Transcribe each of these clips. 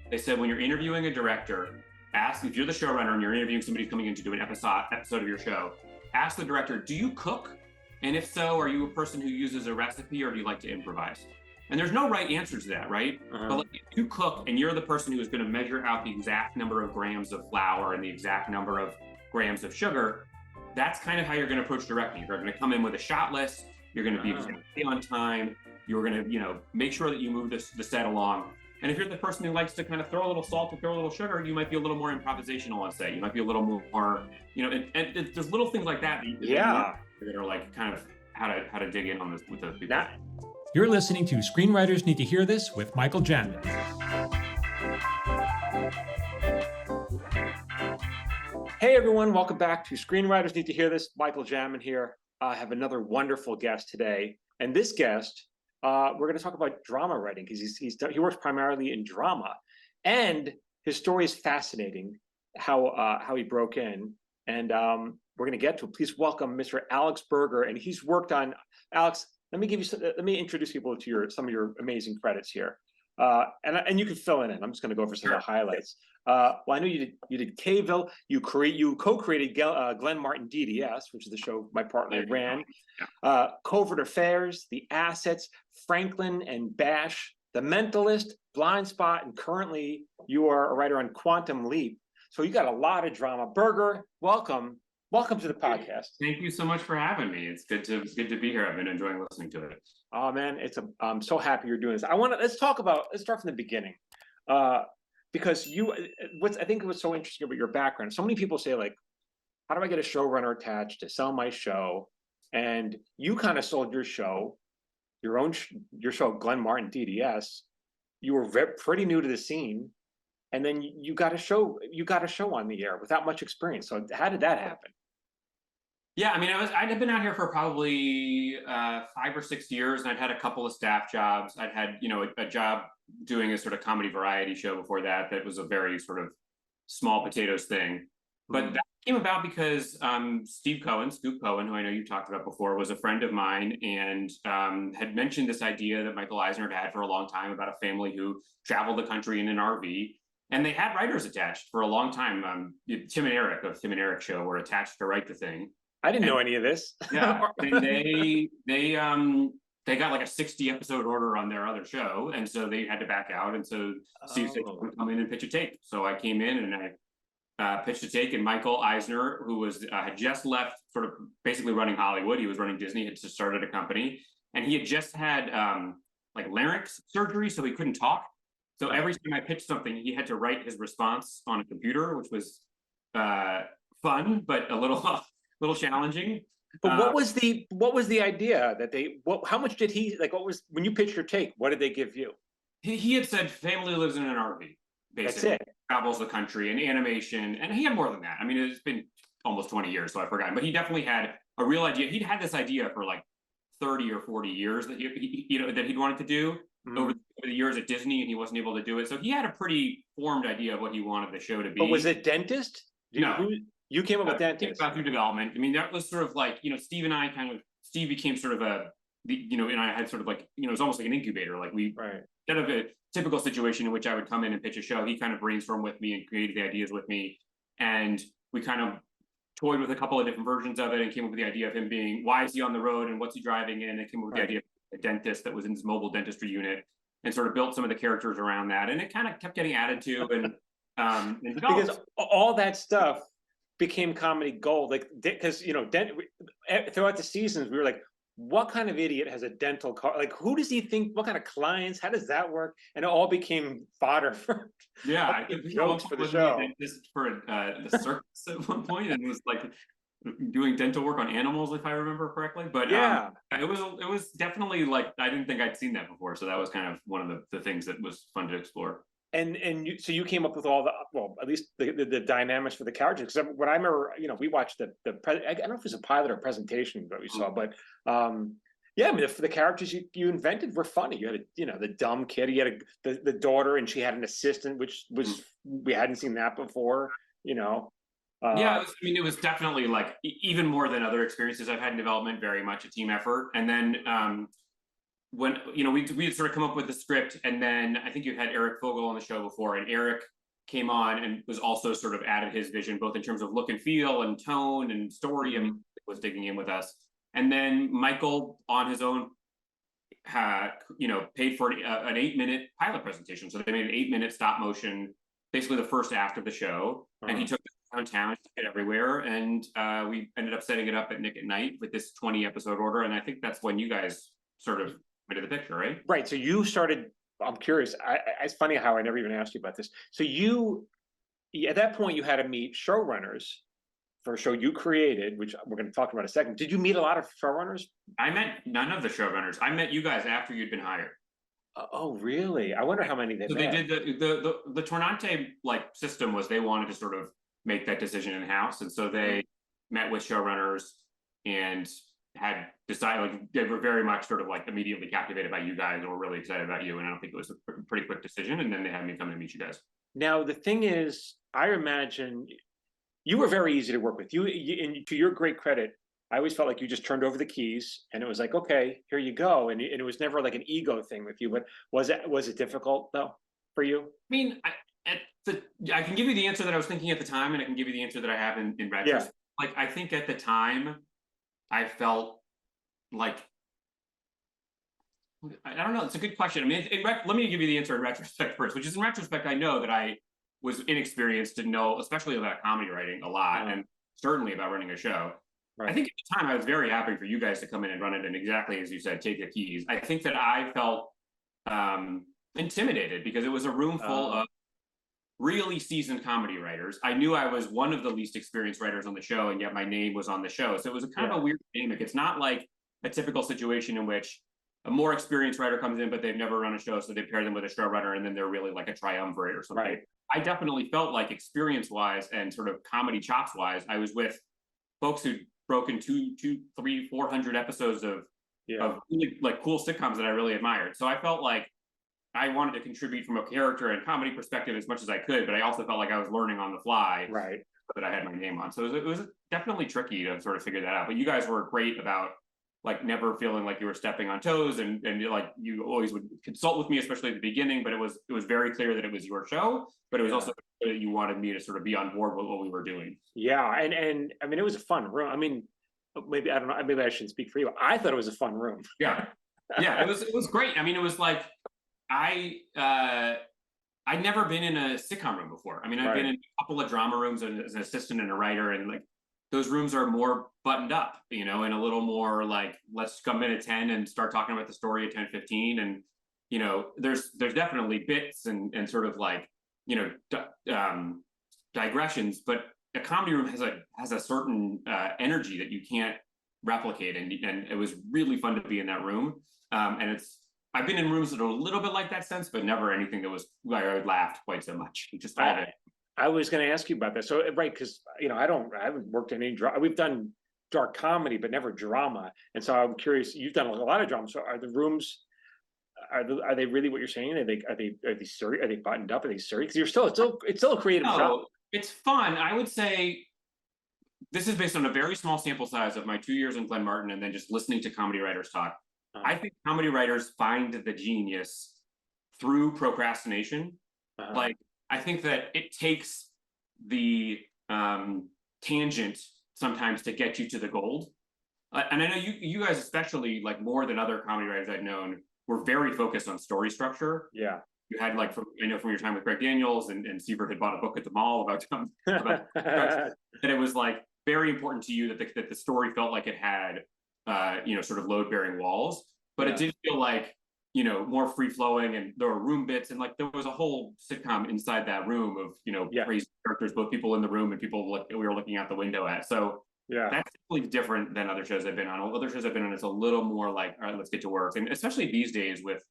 They said when you're interviewing a director, ask if you're the showrunner and you're interviewing somebody coming in to do an episode of your show, ask the director, do you cook? And if so, are you a person who uses a recipe or do you like to improvise? And there's no right answer to that, right? But like, if you cook and you're the person who is going to measure out the exact number of grams of flour and the exact number of grams of sugar, that's kind of how you're going to approach directing. You're going to come in with a shot list. You're going to be exactly on time. You're going to, make sure that you move the set along. And if you're the person who likes to kind of throw a little salt and throw a little sugar, you might be a little more improvisational on set. You might be a little more, and there's little things like that. That are like kind of how to dig in on this with those people. You're listening to Screenwriters Need to Hear This with Michael Jamin. Hey everyone, welcome back to Screenwriters Need to Hear This. Michael Jamin here. I have another wonderful guest today. And this guest, we're going to talk about drama writing because he works primarily in drama. And his story is fascinating, how he broke in. And we're going to get to it. Please welcome Mr. Alex Berger. And he's worked on, Alex, let me introduce people to some of your amazing credits here. And you can fill in. I'm just going to go over some of the highlights. Well, I know you did K-ville. You co-created Glen Martin D.D.S, which is the show my partner ran. Covert Affairs, The Assets, Franklin and Bash, The Mentalist, Blindspot, and currently you are a writer on Quantum Leap. So you got a lot of drama. Berger, welcome to the podcast. Thank you so much for having me. It's good to be here. I've been enjoying listening to it. Oh man, I'm so happy you're doing this. Let's start from the beginning. Because I think what's so interesting about your background, so many people say like, how do I get a showrunner attached to sell my show? And you kind of sold your show, your show, Glen Martin D.D.S. You were pretty new to the scene, and then you got a show on the air without much experience. So how did that happen? Yeah, I mean, I'd been out here for probably 5 or 6 years, and I'd had a couple of staff jobs. I'd had, a job doing a sort of comedy variety show before that was a very sort of small potatoes thing. But that came about because Scoop Cohen, who I know you talked about before, was a friend of mine and had mentioned this idea that Michael Eisner had for a long time about a family who traveled the country in an RV. And they had writers attached for a long time. Tim and Eric of Tim and Eric Show were attached to write the thing. I didn't know any of this. Yeah, and they got like a 60 episode order on their other show, and so they had to back out. And so Steve said, "Come in and pitch a take." So I came in and I pitched a take, and Michael Eisner, who had just left, sort of basically running Hollywood. He was running Disney, had just started a company, and he had just had like larynx surgery, so he couldn't talk. So every time I pitched something, he had to write his response on a computer, which was fun, but a little challenging. But what was the idea that how much did he like? What was, when you pitched your take, what did they give you? He had said family lives in an RV, basically. That's it. Travels the country and animation, and he had more than that. I mean, it's been almost 20 years, so I've forgotten. But he definitely had a real idea. He'd had this idea for like 30 or 40 years that that he'd wanted to do over the years at Disney, and he wasn't able to do it. So he had a pretty formed idea of what he wanted the show to be. But was it dentist? No. You came up with dentist. About through development. I mean, that was sort of like, Steve and I Steve became sort of and I had sort of like, it was almost like an incubator. Like instead of a typical situation in which I would come in and pitch a show, he kind of brainstormed with me and created the ideas with me. And we kind of toyed with a couple of different versions of it and came up with the idea of him being, why is he on the road and what's he driving in? And came up with the idea of a dentist that was in this mobile dentistry unit and sort of built some of the characters around that. And it kind of kept getting added to and because all that stuff became comedy gold, like, because throughout the seasons we were like, what kind of idiot has a dental car? Like, who does he think? What kind of clients? How does that work? And it all became fodder for jokes for the show. Just for the circus at one point, and it was like doing dental work on animals, if I remember correctly. But it was definitely like, I didn't think I'd seen that before, so that was kind of one of the things that was fun to explore. So you came up with all at least the dynamics for the characters. Because what I remember, we watched I don't know if it was a pilot or presentation that we saw, but I mean, the characters you invented were funny. You had the dumb kid. You had the daughter, and she had an assistant, which was we hadn't seen that before. It was definitely like, even more than other experiences I've had in development, very much a team effort. And then when we had sort of come up with the script, and then I think you had Eric Fogel on the show before, and Eric came on and was also sort of added his vision, both in terms of look and feel and tone and story. I mean, was digging in with us. And then Michael on his own paid for an 8-minute pilot presentation. So they made an 8-minute stop motion, basically the first act of the show. And he took it downtown, took it everywhere. And we ended up setting it up at Nick at Night with this 20 episode order. And I think that's when you guys sort of went to the picture, right? Right. So you started, I'm curious. It's funny how I never even asked you about this. So at that point, you had to meet showrunners for a show you created, which we're going to talk about in a second. Did you meet a lot of showrunners? I met none of the showrunners. I met you guys after you'd been hired. Oh, really? I wonder how many they met. They did the Tornante system was they wanted to sort of make that decision in house, and so they met with showrunners and had decided they were very much sort of immediately captivated by you guys and were really excited about you. And I don't think it was a pretty quick decision. And then they had me come to meet you guys. Now the thing is, I imagine you were very easy to work with. You and to your great credit, I always felt like you just turned over the keys and it was like, okay, here you go. And it was never like an ego thing with you. But was it difficult though for you? I mean, I can give you the answer that I was thinking at the time, and I can give you the answer that I have in retrospect. Yeah. I think at the time, I felt like, I don't know. It's a good question. I mean, let me give you the answer in retrospect first, which is in retrospect, I know that I was inexperienced to know, especially about comedy writing a lot, and certainly about running a show. Right. I think at the time I was very happy for you guys to come in and run it, and exactly as you said, take the keys. I think that I felt intimidated because it was a room full of really seasoned comedy writers. I knew I was one of the least experienced writers on the show, and yet my name was on the show. So it was a kind of a weird dynamic. It's not like a typical situation in which a more experienced writer comes in, but they've never run a show, so they pair them with a showrunner, and then they're really like a triumvirate or something. Right. I definitely felt like experience-wise and sort of comedy chops-wise, I was with folks who'd broken 200, 300, 400 episodes of really cool sitcoms that I really admired. So I felt like I wanted to contribute from a character and comedy perspective as much as I could, but I also felt like I was learning on the fly, right? That I had my name on. So it was definitely tricky to sort of figure that out. But you guys were great about never feeling like you were stepping on toes, and you always would consult with me, especially at the beginning. But it was very clear that it was your show, but it was also clear that you wanted me to sort of be on board with what we were doing. Yeah, and I mean, it was a fun room. I mean, maybe I don't know. Maybe I shouldn't speak for you. I thought it was a fun room. Yeah, it was great. I mean, it was like I'd never been in a sitcom room before. I mean, I've been in a couple of drama rooms as an assistant and a writer, and those rooms are more buttoned up, and a little more let's come in at 10 and start talking about the story at 10:15. And there's definitely bits and sort of digressions, but a comedy room has a certain energy that you can't replicate, and it was really fun to be in that room. And I've been in rooms that are a little bit like that since, but never anything that was I would laughed quite so much. Just all of it. I was going to ask you about that. So, right, because I haven't worked in any drama. We've done dark comedy, but never drama. And so I'm curious. You've done a lot of drama. So, are the rooms? Are they really what you're saying? Are they serious? Are they buttoned up? Are they serious? Because it's still a creative show. It's fun. I would say this is based on a very small sample size of my 2 years in Glen Martin, and then just listening to comedy writers talk. I think comedy writers find the genius through procrastination. I think that it takes the tangent sometimes to get you to the gold. And I know you guys, especially more than other comedy writers I've known, were very focused on story structure. Yeah. You had from your time with Greg Daniels and Siebert had bought a book at the mall about that it was very important to you that the story felt like it had sort of load-bearing walls, but it did feel more free-flowing, and there were room bits, and there was a whole sitcom inside that room of crazy characters, both people in the room and people we were looking out the window at. So that's really different than other shows I've been on. Other shows I've been on, it's a little more all right, let's get to work, and especially these days with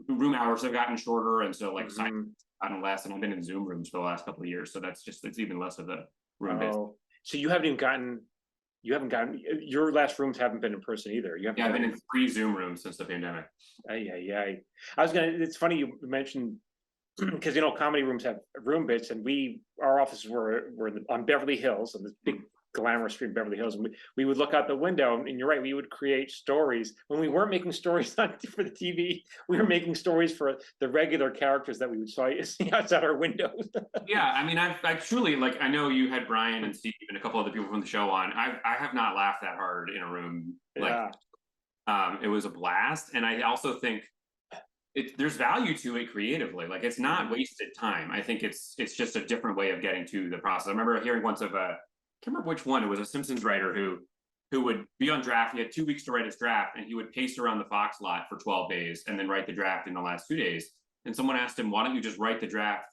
room hours have gotten shorter, and so gotten less, and I've been in Zoom rooms for the last couple of years, so it's even less of the room bits. So you haven't gotten your last rooms haven't been in person either. I've been in 3 Zoom rooms since the pandemic. It's funny you mentioned, because comedy rooms have room bits, and our offices were on Beverly Hills, on this big glamorous street in Beverly Hills, and we would look out the window, and you're right, we would create stories when we weren't making stories for the TV. We were making stories for the regular characters that we would see outside our windows. Yeah, I mean, I truly, like, I know you had Brian and Steve and a couple other people from the show on. I have not laughed that hard in a room. Like, it was a blast, and I also think there's value to it creatively. Like, it's not wasted time. I think it's just a different way of getting to the process. I remember hearing once of a, I can't remember which one. It was a Simpsons writer who would be on draft. He had 2 weeks to write his draft, and he would pace around the Fox lot for 12 days and then write the draft in the last 2 days. And someone asked him, "Why don't you just write the draft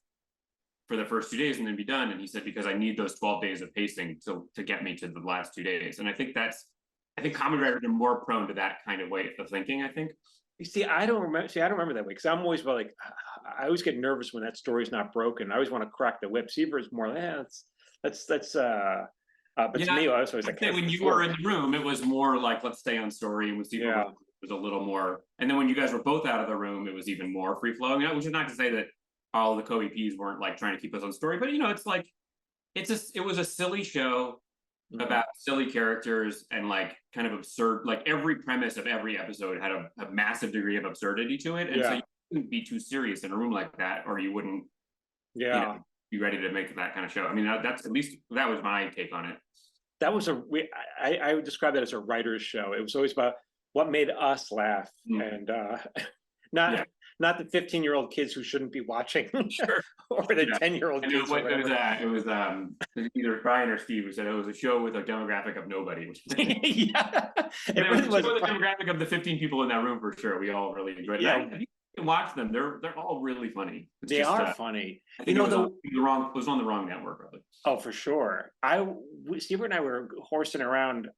for the first 2 days and then be done?" And he said, "Because I need those 12 days of pacing to get me to the last 2 days." And I think comedy writers are more prone to that kind of way of thinking, I think. You see, I don't remember. See, I don't remember that way because I'm always like, I always get nervous when that story's not broken. I always want to crack the whip. Seaver is more, let's. But to me, I was always like, when you were in the room, it was more like, let's stay on story, and with Seaver was a little more. And then when you guys were both out of the room, it was even more free flowing. Which is not to say that all the co-EPs weren't like trying to keep us on story, but it's like it was a silly show about silly characters and like kind of absurd. Like every premise of every episode had a massive degree of absurdity to it, and so you couldn't be too serious in a room like that, or you wouldn't be ready to make that kind of show. I mean, that's at least that was my take on it. That was I would describe that as a writer's show. It was always about what made us laugh, and not the 15-year-old kids who shouldn't be watching, or the 10-year-old kids. It was either Brian or Steve who said it was a show with a demographic of nobody. It really was a demographic of the 15 people in that room for sure. We all really enjoyed it. Yeah. You can watch them; they're all really funny. They are funny. I think it was on the wrong network, probably. Oh, for sure. Steve and I were horsing around,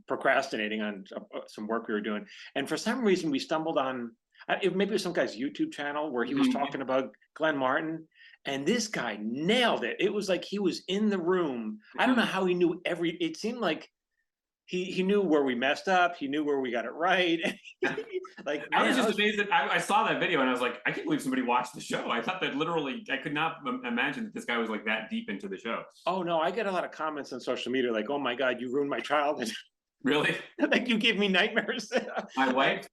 procrastinating on some work we were doing, and for some reason we stumbled on. Maybe it was some guy's YouTube channel where he was talking about Glen Martin, and this guy nailed it. It was like he was in the room. I don't know how he knew it seemed like he knew where we messed up. He knew where we got it right. Like, I was just amazed that I saw that video and I was like, I can't believe somebody watched the show. I thought that literally, I could not imagine that this guy was like that deep into the show. Oh no, I get a lot of comments on social media like, "Oh my God, you ruined my childhood." Really? Like you gave me nightmares. My wife's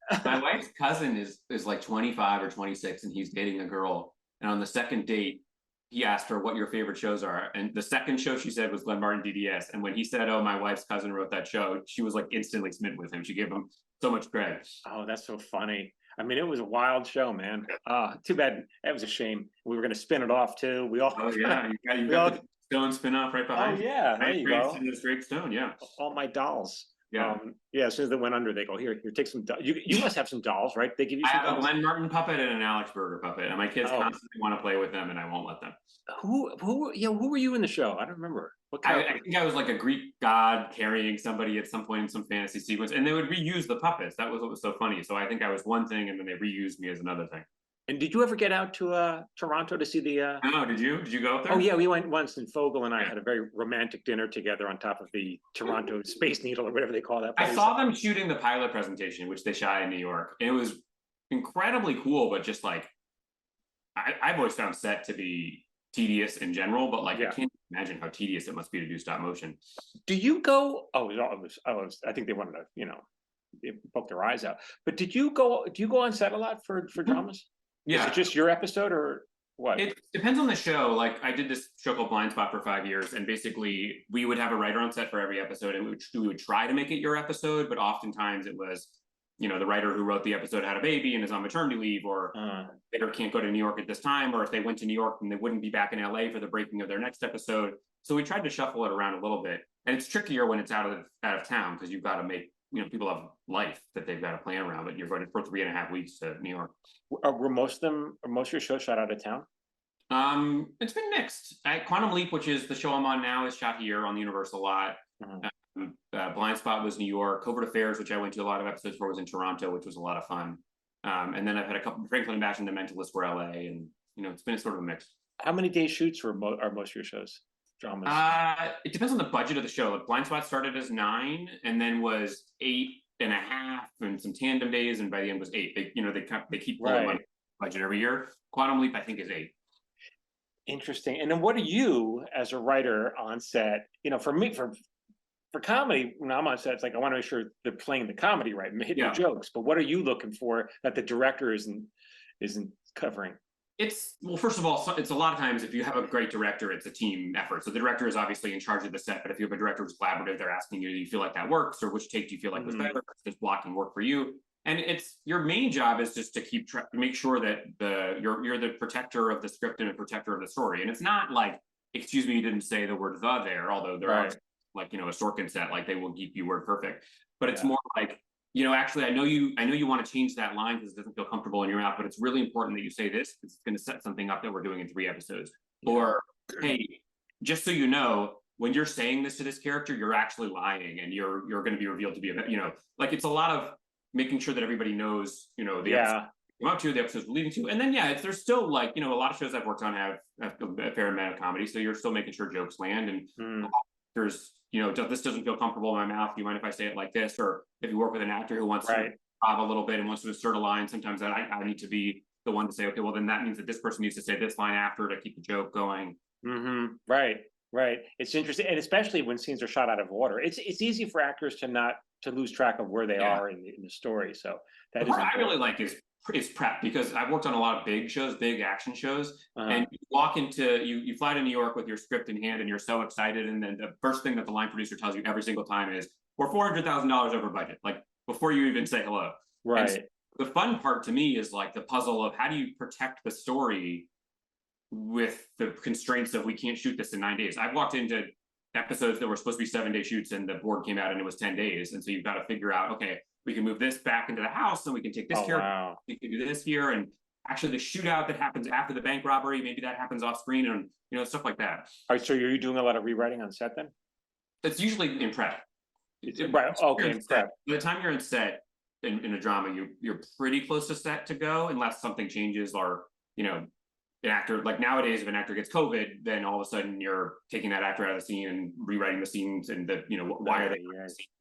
cousin is like 25 or 26, and he's dating a girl. And on the second date, he asked her what your favorite shows are. And the second show she said was Glen Martin D.D.S. And when he said, "Oh, my wife's cousin wrote that show," she was like instantly smitten with him. She gave him so much credit. Oh, that's so funny. I mean, it was a wild show, man. Too bad. That was a shame. We were going to spin it off too. We all. Oh yeah, you got the Stone spin-off right behind. Oh yeah, there you go. Drake Stone, yeah. All my dolls. Yeah. As soon as they went under, they go, here, take some. You must have some dolls, right? They give you some I have dolls? a Glen Martin puppet and an Alex Berger puppet, and my kids constantly want to play with them, and I won't let them. Who were you in the show? I don't remember. I think I was like a Greek god carrying somebody at some point in some fantasy sequence, and they would reuse the puppets. That was what was so funny. So I think I was one thing, and then they reused me as another thing. And did you ever get out to Toronto to see the? No, did you? Did you go up there? Oh yeah, we went once, and Fogel and I had a very romantic dinner together on top of the Toronto Space Needle or whatever they call that place. I saw them shooting the pilot presentation, which they shot in New York. And it was incredibly cool, but just like I've always found set to be tedious in general, but like I can't imagine how tedious it must be to do stop motion. Do you go? I think they wanted to, they poke their eyes out. But do you go on set a lot for dramas? Yeah. Is it just your episode or what? It depends on the show. Like I did this show called Blindspot for 5 years, and basically we would have a writer on set for every episode, and we would try to make it your episode, but oftentimes it was, the writer who wrote the episode had a baby and is on maternity leave, or they can't go to New York at this time, or if they went to New York, then they wouldn't be back in LA for the breaking of their next episode. So we tried to shuffle it around a little bit, and it's trickier when it's out of town because you've got to make. People have life that they've got to plan around, but you're going for 3.5 weeks to New York. Were most of your shows shot out of town? It's been mixed. Quantum Leap, which is the show I'm on now, is shot here on the Universal lot. Blindspot was New York. Covert Affairs, which I went to a lot of episodes for, was in Toronto, which was a lot of fun. And then I've had a couple. Franklin and Bash and The Mentalist were LA, and it's been sort of a mix. How many day shoots are most of your shows? Dramas? It depends on the budget of the show. Like Blindspot started as 9 and then was 8.5 and some tandem days, and by the end was 8. They keep pulling money budget every year. Quantum Leap, I think, is 8. Interesting. And then what do you, as a writer on set, for me, for for comedy, when I'm on set, it's like I want to make sure they're playing the comedy right and hitting Yeah. the jokes. But what are you looking for that the director isn't covering? Well, first of all, it's a lot of times if you have a great director, it's a team effort. So the director is obviously in charge of the set, but if you have a director who's collaborative, they're asking you, do you feel like that works, or which take do you feel like was better? Does blocking work for you? And it's your main job is just to keep make sure that you're the protector of the script and a protector of the story. And it's not like, excuse me, you didn't say the word "the" there, although there are like a Sorkin set, like they will keep you word perfect. But it's more like, actually, I know you want to change that line because it doesn't feel comfortable in your mouth, but it's really important that you say this because it's going to set something up that we're doing in 3 episodes. Or, hey, just so you know, when you're saying this to this character, you're actually lying, and you're going to be revealed to be like it's a lot of making sure that everybody knows, the episode come up to, the episodes we're leading to, and then there's still like a lot of shows I've worked on have a fair amount of comedy, so you're still making sure jokes land, and there's this doesn't feel comfortable in my mouth. Do you mind if I say it like this? Or if you work with an actor who wants to bob a little bit and wants to insert a line, sometimes I need to be the one to say, okay, well, then that means that this person needs to say this line after to keep the joke going. Right. It's interesting, and especially when scenes are shot out of order. It's easy for actors to lose track of where they are in the story. So that is I really like is prep, because I've worked on a lot of big shows, big action shows, and you walk into you fly to New York with your script in hand and you're so excited, and then the first thing that the line producer tells you every single time is we're $400,000 over budget, like before you even say hello. Right. So the fun part to me is like the puzzle of how do you protect the story with the constraints of we can't shoot this in 9 days. I've walked into episodes that were supposed to be 7-day shoots and the board came out and it was 10 days, and so you've got to figure out, okay, we can move this back into the house and we can take this character, we can do this here, and actually the shootout that happens after the bank robbery, maybe that happens off screen, and stuff like that. All right, so are you doing a lot of rewriting on set then? It's usually in prep. Right. Okay. In prep. By the time you're in set in a drama, you're pretty close to set to go, unless something changes, or an actor, like nowadays, if an actor gets COVID, then all of a sudden you're taking that actor out of the scene and rewriting the scenes, and why are they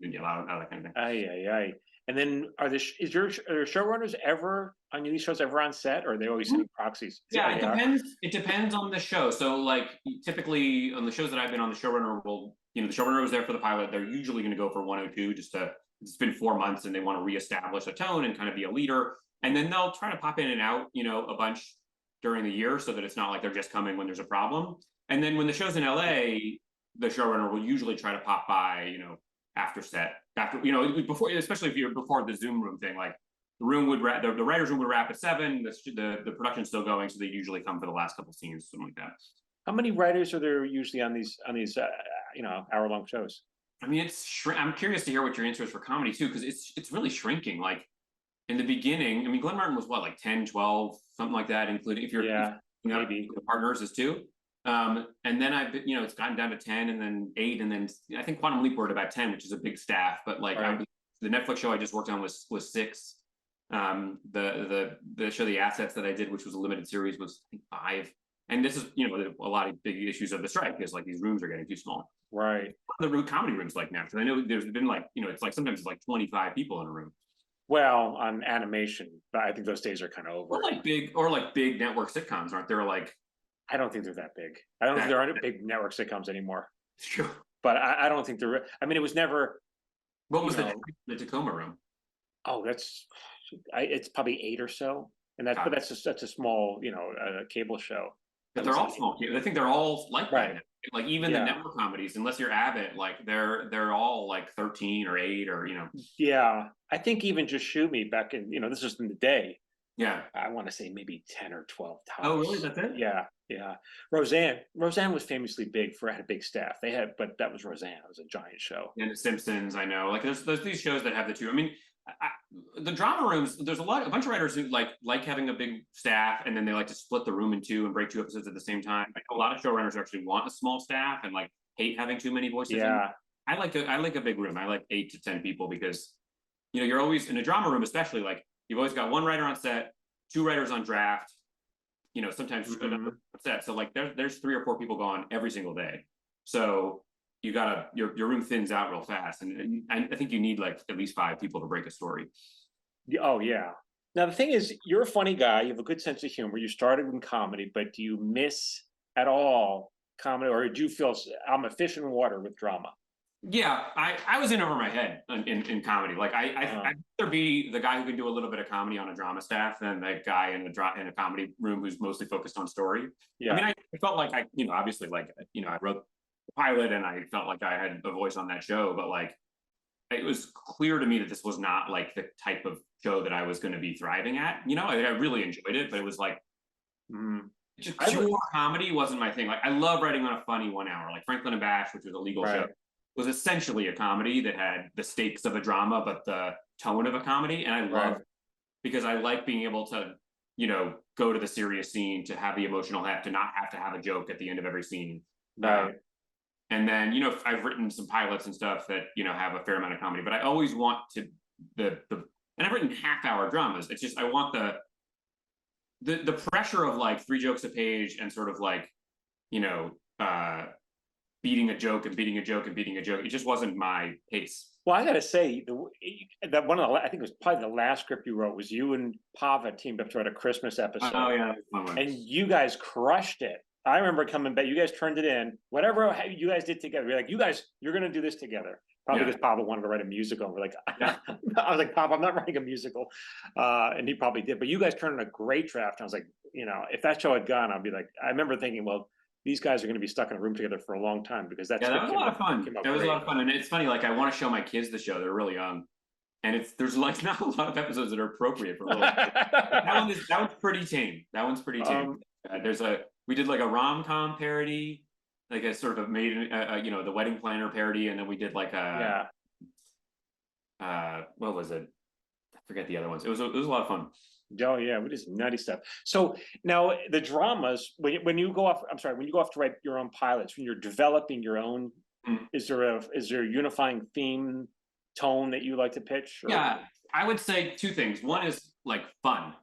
and all that kind of thing. And then are there showrunners ever on these shows ever on set, or are they always sending proxies? Yeah, it depends. It depends on the show. So like typically on the shows that I've been on, the showrunner the showrunner was there for the pilot. They're usually going to go for 102 it's been 4 months and they want to reestablish a tone and kind of be a leader. And then they'll try to pop in and out, a bunch during the year so that it's not like they're just coming when there's a problem. And then when the show's in LA, the showrunner will usually try to pop by, after set, before, especially if you're before the Zoom room thing, like the room would wrap, the writer's room would wrap at 7, the production's still going, so they usually come for the last couple scenes, something like that. How many writers are there usually on these hour-long shows? I mean, I'm curious to hear what your answer is for comedy too, because it's really shrinking. Like in the beginning, I mean, Glen Martin was what, like 10, 12, something like that, including if you're maybe the partners is 2. And then it's gotten down to 10 and then 8. And then I think Quantum Leap were at about 10, which is a big staff, but like the Netflix show I just worked on was 6. The show, The Assets, that I did, which was a limited series, was I think 5. And this is, a lot of big issues of the strike, because like these rooms are getting too small. Right. The comedy rooms like now, because I know there's been like, it's like sometimes it's like 25 people in a room. Well, on animation, but I think those days are kind of over. Or like big network sitcoms, aren't there? Like, I don't think they're that big. I don't think there are big network sitcoms anymore. Sure. But I don't think they're. I mean, it was never. What was the Tacoma room? Oh, it's probably 8 or so, and that's a small cable show. But they're all small. I think they're all like that. Like even the network comedies, unless you're Abbott, like they're all like 13 or 8 or Yeah, I think even Just Shoot Me back in this was in the day. Yeah, I want to say maybe 10 or 12 times. Oh, really? That's it? Yeah. Roseanne was famously big had a big staff. But that was Roseanne. It was a giant show. And The Simpsons, I know. Like there's these shows that have the two. I mean, the drama rooms, there's a bunch of writers who like having a big staff, and then they like to split the room in 2 and break 2 episodes at the same time. Like, a lot of showrunners actually want a small staff and like hate having too many voices. Yeah. I like a big room. I like 8 to 10 people, because you're always in a drama room, especially, like you've always got 1 writer on set, 2 writers on draft, sometimes on set. So like there's 3 or 4 people gone every single day. So you gotta your room thins out real fast, and I think you need like at least 5 people to break a story. Oh yeah. Now the thing is, you're a funny guy. You have a good sense of humor. You started in comedy, but do you miss at all comedy, or do you feel I'm a fish in water with drama? Yeah, I was in over my head in comedy. Like I'd rather be the guy who can do a little bit of comedy on a drama staff than the guy in a comedy room who's mostly focused on story. Yeah. I mean, I felt like obviously, like, I wrote the pilot and I felt like I had a voice on that show, but like it was clear to me that this was not like the type of show that I was going to be thriving at. I really enjoyed it, but it was like just pure comedy wasn't my thing. Like I love writing on a funny 1 hour, like Franklin and Bash, which was a legal show, was essentially a comedy that had the stakes of a drama, but the tone of a comedy. And I love because I like being able to, go to the serious scene, to have the emotional heft, to not have to have a joke at the end of every scene. And then, I've written some pilots and stuff that, have a fair amount of comedy, but I always want to and I've written half-hour dramas. It's just, I want the pressure of like 3 jokes a page and sort of like, beating a joke and beating a joke and beating a joke. It just wasn't my pace. Well, I gotta say that one of the, I think it was probably the last script you wrote was you and Pava teamed up to write a Christmas episode. Oh yeah, and you guys crushed it. I remember coming back. You guys turned it in. Whatever you guys did together, we're like, you guys, you're gonna do this together. Probably because Pava wanted to write a musical. We're like, I was like, Papa, I'm not writing a musical, and he probably did. But you guys turned in a great draft. And I was like, if that show had gone, I'd be like, I remember thinking, well, these guys are going to be stuck in a room together for a long time because that was a lot of fun. That was a lot of fun, and it's funny. Like I want to show my kids the show; they're really young, and there's like not a lot of episodes that are appropriate for little kids. That one's pretty tame. That one's pretty tame. We did like a rom-com parody, like a sort of made the Wedding Planner parody, and then we did like a what was it? I forget the other ones. It was a lot of fun. Oh yeah, we did some nutty stuff. So now the dramas, when you go off to write your own pilots, when you're developing your own, is there a unifying theme tone that you like to pitch? Or? Yeah, I would say 2 things. One is like fun.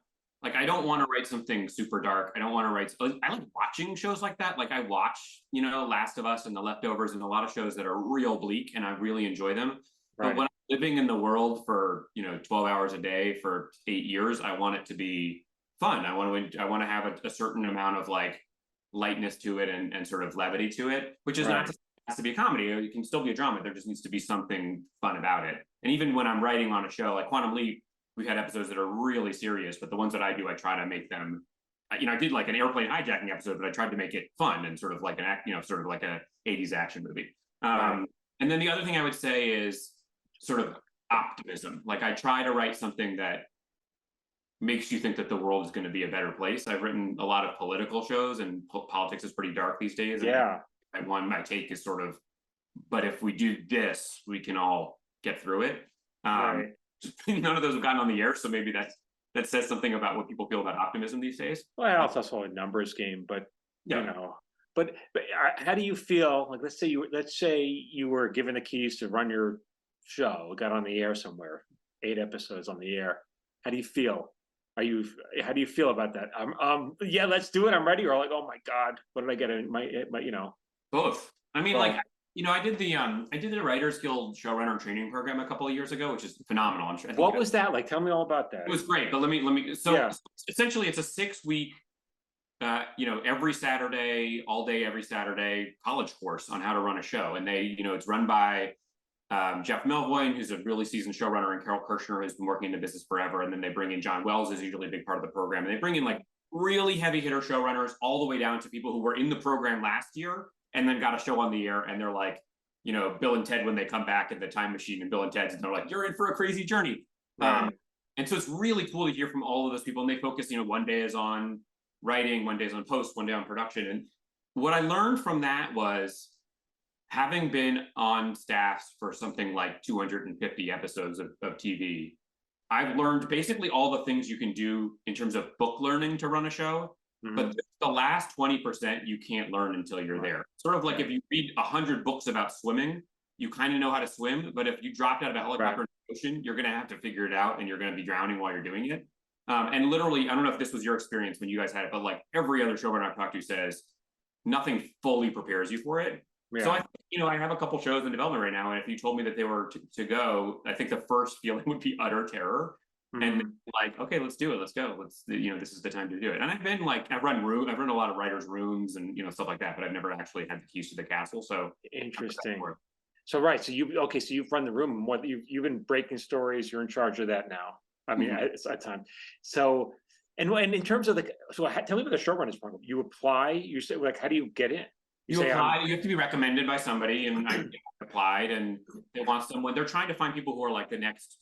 Like I don't want to write something super dark. I don't want to write. I like watching shows like that. Like I watch, Last of Us and The Leftovers and a lot of shows that are real bleak, and I really enjoy them. But when I'm living in the world for 12 hours a day for 8 years, I want it to be fun. I want to have a certain amount of like lightness to it and sort of levity to it, which is not to say it has to be a comedy. It can still be a drama. There just needs to be something fun about it. And even when I'm writing on a show like Quantum Leap, we've had episodes that are really serious, but the ones that I do, I try to make them. I did like an airplane hijacking episode, but I tried to make it fun and sort of like sort of like a 80s action movie. And then the other thing I would say is sort of optimism. Like I try to write something that makes you think that the world is going to be a better place. I've written a lot of political shows, and politics is pretty dark these days. And my take is sort of, but if we do this, we can all get through it. None of those have gotten on the air, so maybe that says something about what people feel about optimism these days. Well, it's also a numbers game, but But how do you feel? Like, let's say you were given the keys to run your show, got on the air somewhere, 8 episodes on the air. How do you feel? How do you feel about that? Yeah, let's do it. I'm ready. Or like, oh my God, what did I get in my Both. I mean, like, I did the Writers Guild showrunner training program a couple of years ago, which is phenomenal. What was that like? Tell me all about that. It was great, but let me. So essentially, it's a 6-week, every Saturday, all day, every Saturday college course on how to run a show, and it's run by Jeff Melvoin, who's a really seasoned showrunner, and Carol Kirshner, who's been working in the business forever. And then they bring in John Wells, who's usually a big part of the program, and they bring in like really heavy hitter showrunners, all the way down to people who were in the program last year and then got a show on the air, and they're like, Bill and Ted when they come back in the time machine, and Bill and Ted's, and they're like, you're in for a crazy journey. And so it's really cool to hear from all of those people, and they focus, one day is on writing, one day is on post, one day on production. And what I learned from that was, having been on staffs for something like 250 episodes of TV, I've learned basically all the things you can do in terms of book learning to run a show. But the last 20% you can't learn until you're there. Sort of like if you read 100 books about swimming, you kind of know how to swim, but if you dropped out of a helicopter in the ocean, you're going to have to figure it out, and you're going to be drowning while you're doing it. And literally, I don't know if this was your experience when you guys had it, but like every other showrunner I've talked to says nothing fully prepares you for it. So I think, I have a couple shows in development right now, and if you told me that they were to go, I think the first feeling would be utter terror. And like, okay, let's do it. Let's go. This is the time to do it. And I've run a lot of writers' rooms and stuff like that, but I've never actually had the keys to the castle. So interesting. So right, so you've run the room more. You've been breaking stories. You're in charge of that now. I mean, it's a time. So, and in terms of tell me about the showrunners program. You apply. You say like, how do you get in? You apply. You have to be recommended by somebody, and I applied, and they want someone. They're trying to find people who are like the next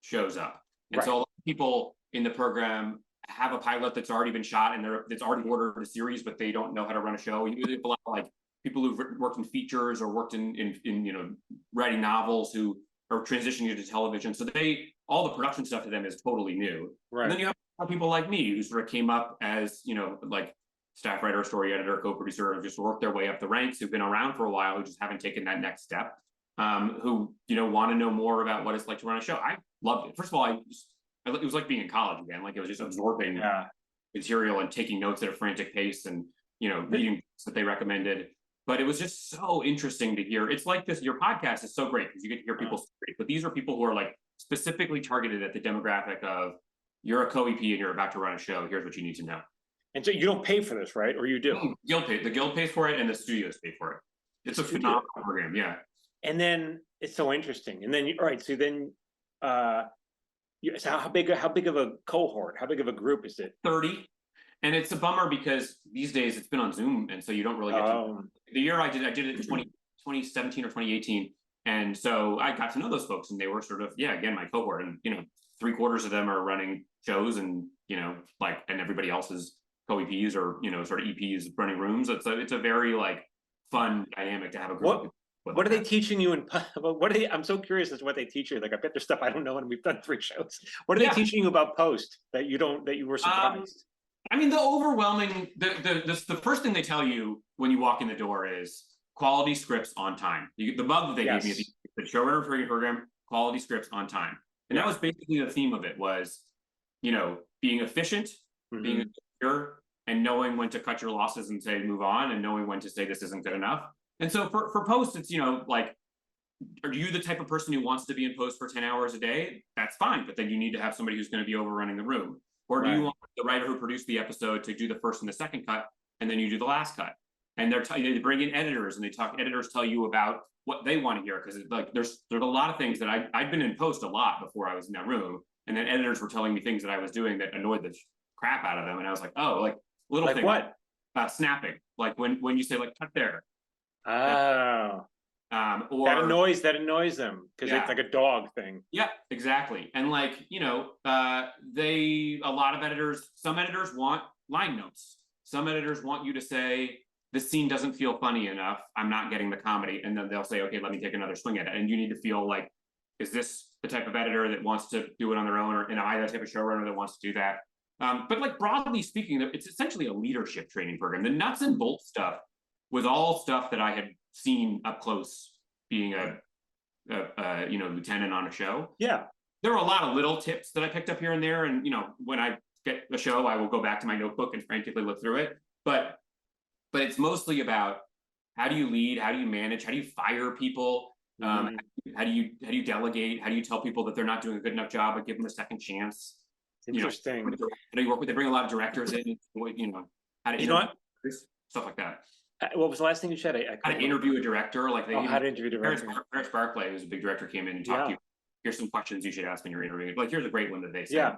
shows up, and so a lot of people in the program have a pilot that's already been shot and it's already ordered a series, but they don't know how to run a show. You have a lot of like people who've worked in features or worked in writing novels who are transitioning into television. So all the production stuff to them is totally new. Right. And then you have people like me who sort of came up as like staff writer, story editor, co-producer, and just worked their way up the ranks, who've been around for a while, who just haven't taken that next step, who want to know more about what it's like to run a show. I loved it. First of all, it was like being in college again. Like it was just absorbing material and taking notes at a frantic pace and, reading books that they recommended. But it was just so interesting to hear. It's like this, your podcast is so great because you get to hear people's stories, but these are people who are like specifically targeted at the demographic of you're a co-EP and you're about to run a show. Here's what you need to know. And so you don't pay for this, right? Or you do? The guild pays for it and the studios pay for it. It's a phenomenal program, yeah. And then it's so interesting. And then, so how big of a cohort, how big of a group is it? 30. And it's a bummer because these days it's been on Zoom. And so you don't really get to, the year I did it in 2017 or 2018. And so I got to know those folks and they were sort of, again, my cohort. And, 3/4 of them are running shows and, and everybody else is co-EPs or, sort of EPs running rooms. It's a very like fun dynamic to have a group. What are they teaching you I'm so curious as to what they teach you. Like, I bet there's stuff I don't know and we've done 3 shows. What are they teaching you about post that you were surprised? I mean, the overwhelming, the first thing they tell you when you walk in the door is quality scripts on time. The bug that they gave me at the showrunner training program, quality scripts on time. And that was basically the theme of it was, being efficient, being secure, and knowing when to cut your losses and say, move on, and knowing when to say this isn't good enough. And so for post, it's, like, are you the type of person who wants to be in post for 10 hours a day? That's fine, but then you need to have somebody who's going to be overrunning the room. Or do you want the writer who produced the episode to do the first and the second cut, and then you do the last cut? And they bring in editors, and editors tell you about what they want to hear, because like there's a lot of things that I'd been in post a lot before I was in that room, and then editors were telling me things that I was doing that annoyed the crap out of them, and I was like, oh, like little like things. What? Snapping, like when you say like cut there. Oh. Or that annoys them because it's like a dog thing. Yeah, exactly. And like, some editors want line notes. Some editors want you to say, this scene doesn't feel funny enough. I'm not getting the comedy. And then they'll say, okay, let me take another swing at it. And you need to feel like, is this the type of editor that wants to do it on their own? Or am I the type of showrunner that wants to do that? But like broadly speaking, it's essentially a leadership training program. The nuts and bolts stuff was all stuff that I had seen up close being a lieutenant on a show. Yeah. There were a lot of little tips that I picked up here and there. And, when I get a show, I will go back to my notebook and frantically look through it. But it's mostly about how do you lead? How do you manage? How do you fire people? How do you delegate? How do you tell people that they're not doing a good enough job, but give them a second chance? Interesting. How do you work with? They bring a lot of directors in. How to stuff like that. What was the last thing you said? How to interview a director? Like how to interview a director? Paris Barclay, who's a big director, came in and talked to you. Here's some questions you should ask when you're interviewing. Like, here's a great one that they said. Yeah.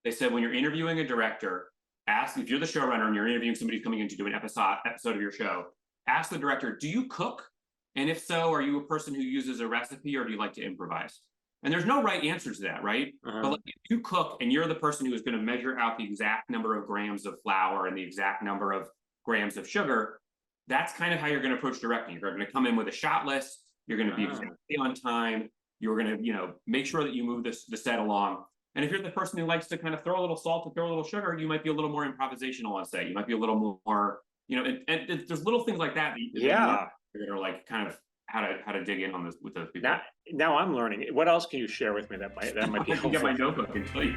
They said when you're interviewing a director, ask if you're the showrunner and you're interviewing somebody who's coming in to do an episode of your show. Ask the director, do you cook? And if so, are you a person who uses a recipe or do you like to improvise? And there's no right answer to that, right? But like, if you cook and you're the person who is going to measure out the exact number of grams of flour and the exact number of grams of sugar, that's kind of how you're going to approach directing. You're going to come in with a shot list. You're going to be exactly on time. You're going to, make sure that you move the set along. And if you're the person who likes to kind of throw a little salt and throw a little sugar, you might be a little more improvisational on set. You might be a little more, and there's little things like that. That are like kind of how to dig in on this with those people. Now I'm learning. What else can you share with me that might be helpful? Get my notebook and tell you.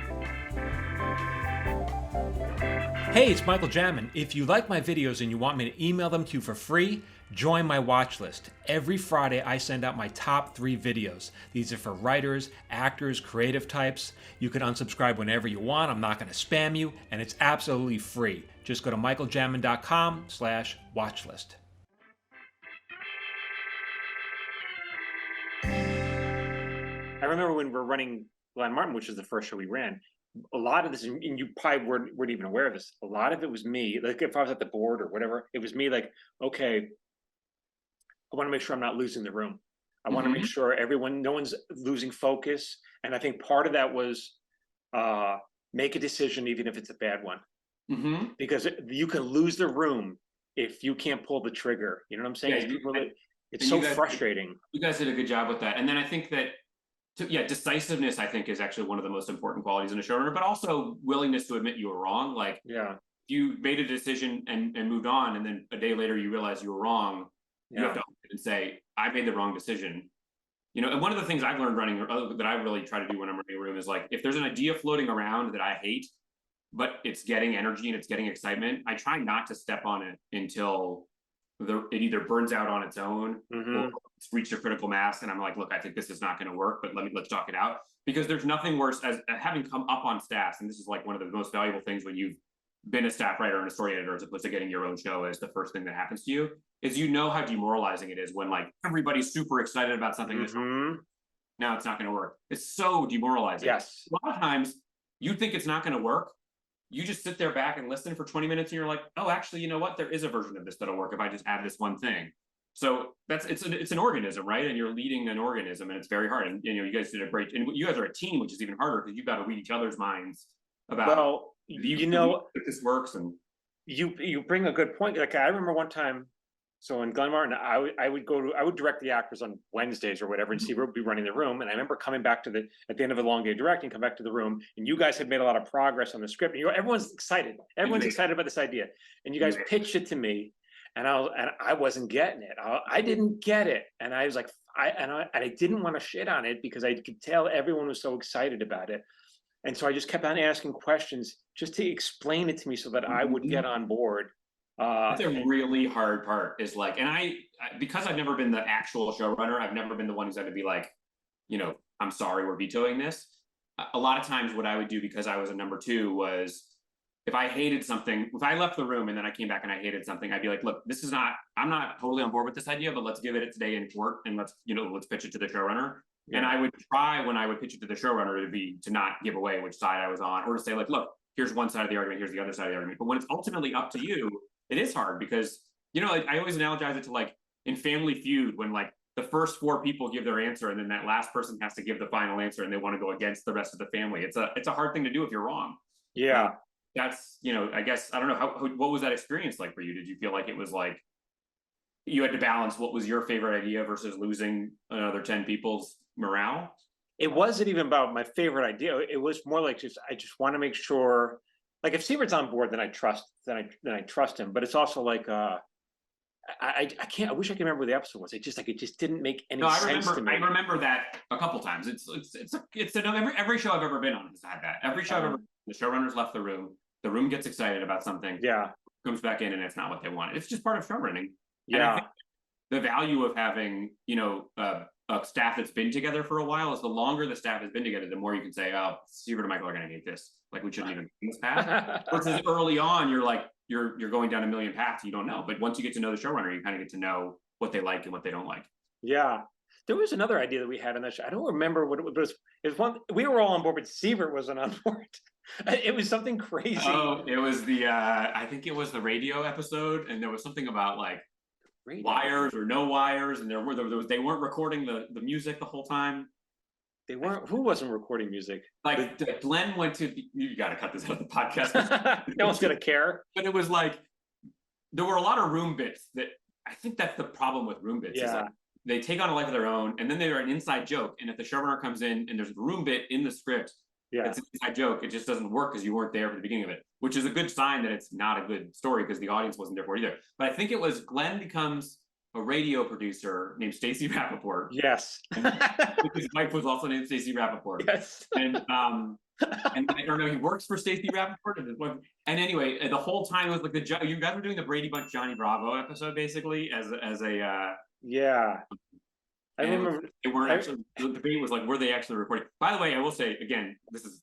Hey, it's Michael Jamin. If you like my videos and you want me to email them to you for free, join my watch list. Every Friday, I send out my top 3 videos. These are for writers, actors, creative types. You can unsubscribe whenever you want. I'm not going to spam you, and it's absolutely free. Just go to michaeljamin.com/watchlist. I remember when we're running Glen Martin, which is the first show we ran, a lot of this, and you probably weren't even aware of this, a lot of it was me. Like if I was at the board or whatever, it was me like, okay, I want to make sure I'm not losing the room. I want to make sure no one's losing focus. And I think part of that was make a decision, even if it's a bad one. Because you can lose the room if you can't pull the trigger. You know what I'm saying? Yeah, it's so frustrating. You guys did a good job with that. And then I think that, decisiveness, I think, is actually one of the most important qualities in a showrunner, but also willingness to admit you were wrong. Like, you made a decision and moved on, and then a day later you realize you were wrong. You have to own it and say, I made the wrong decision. You know, and one of the things I've learned running, that I really try to do when I'm running a room, is like, if there's an idea floating around that I hate, but it's getting energy and it's getting excitement, I try not to step on it until it either burns out on its own or it's reached a critical mass. And I'm like, look, I think this is not going to work, but let's talk it out. Because there's nothing worse as having come up on staff. And this is like one of the most valuable things when you've been a staff writer and a story editor, as opposed to getting your own show as the first thing that happens to you, is how demoralizing it is when like everybody's super excited about something that's now it's not going to work. It's so demoralizing. Yes. A lot of times you think it's not going to work. You just sit there back and listen for 20 minutes and you're like, oh, actually, you know what? There is a version of this that'll work if I just add this one thing. So it's an organism, right? And you're leading an organism, and it's very hard. And you guys did a great, and you guys are a team, which is even harder because you've got to read each other's minds about if this works. And you bring a good point. Like I remember one time, so in Glen Martin, I would direct the actors on Wednesdays or whatever, and Steve would be running the room. And I remember coming back at the end of a long day directing, come back to the room, and you guys had made a lot of progress on the script. And everyone's excited. Everyone's excited about this idea. And you guys pitched it to me, and I wasn't getting it. I didn't get it, and I was like, I didn't want to shit on it because I could tell everyone was so excited about it. And so I just kept on asking questions just to explain it to me so that I would get on board. That's a really hard part, is like, and because I've never been the actual showrunner, I've never been the one who's had to be like, I'm sorry, we're vetoing this. A lot of times what I would do, because I was a number two, was if I hated something, if I left the room and then I came back and I hated something, I'd be like, look, I'm not totally on board with this idea, but let's give it its day in court and let's pitch it to the showrunner. Yeah. And I would try, when I would pitch it to the showrunner, to not give away which side I was on, or to say like, look, here's one side of the argument, here's the other side of the argument. But when it's ultimately up to you, it is hard because, I always analogize it to like in Family Feud, when like the first four people give their answer and then that last person has to give the final answer and they want to go against the rest of the family. It's a hard thing to do if you're wrong. Yeah. That's, I guess, I don't know, what was that experience like for you? Did you feel like it was like you had to balance what was your favorite idea versus losing another 10 people's morale? It wasn't even about my favorite idea. It was more like I just want to make sure, like if Sievert's on board, then I trust him. But it's also like I can't. I wish I could remember what the episode was. It just didn't make any sense to me. I remember that a couple times. Every show I've ever been on has had that. Every show I've ever, the showrunners left the room gets excited about something. Yeah. Comes back in and it's not what they want. It's just part of showrunning. Yeah. And I think the value of having, a staff that's been together for a while is the longer the staff has been together, the more you can say, oh, Sievert and Michael are going to hate this. Like, we shouldn't even do this path. Versus early on, you're like, you're going down a million paths you don't know. But once you get to know the showrunner, you kind of get to know what they like and what they don't like. Yeah. There was another idea that we had on that show. I don't remember what it was. It was one, we were all on board, but Sievert wasn't on board. It was something crazy. Oh, it was I think it was the radio episode, and there was something about like wires or no wires, and they weren't recording the music the whole time. They weren't. Who wasn't recording music? Like Glenn went to. You got to cut this out of the podcast. No one's gonna care. But it was like there were a lot of room bits that I think that's the problem with room bits. Yeah. Is like they take on a life of their own, and then they're an inside joke. And if the showrunner comes in and there's a room bit in the script, it's an inside joke. It just doesn't work because you weren't there for the beginning of it, which is a good sign that it's not a good story because the audience wasn't there for it either. But I think it was Glenn becomes a radio producer named Stacey Rappaport. Yes. His wife was also named Stacey Rappaport. Yes. And I don't know, he works for Stacey Rappaport. And anyway, the whole time it was like you guys were doing the Brady Bunch Johnny Bravo episode basically as a yeah. I remember they weren't actually. The debate was like, were they actually recording? By the way, I will say again,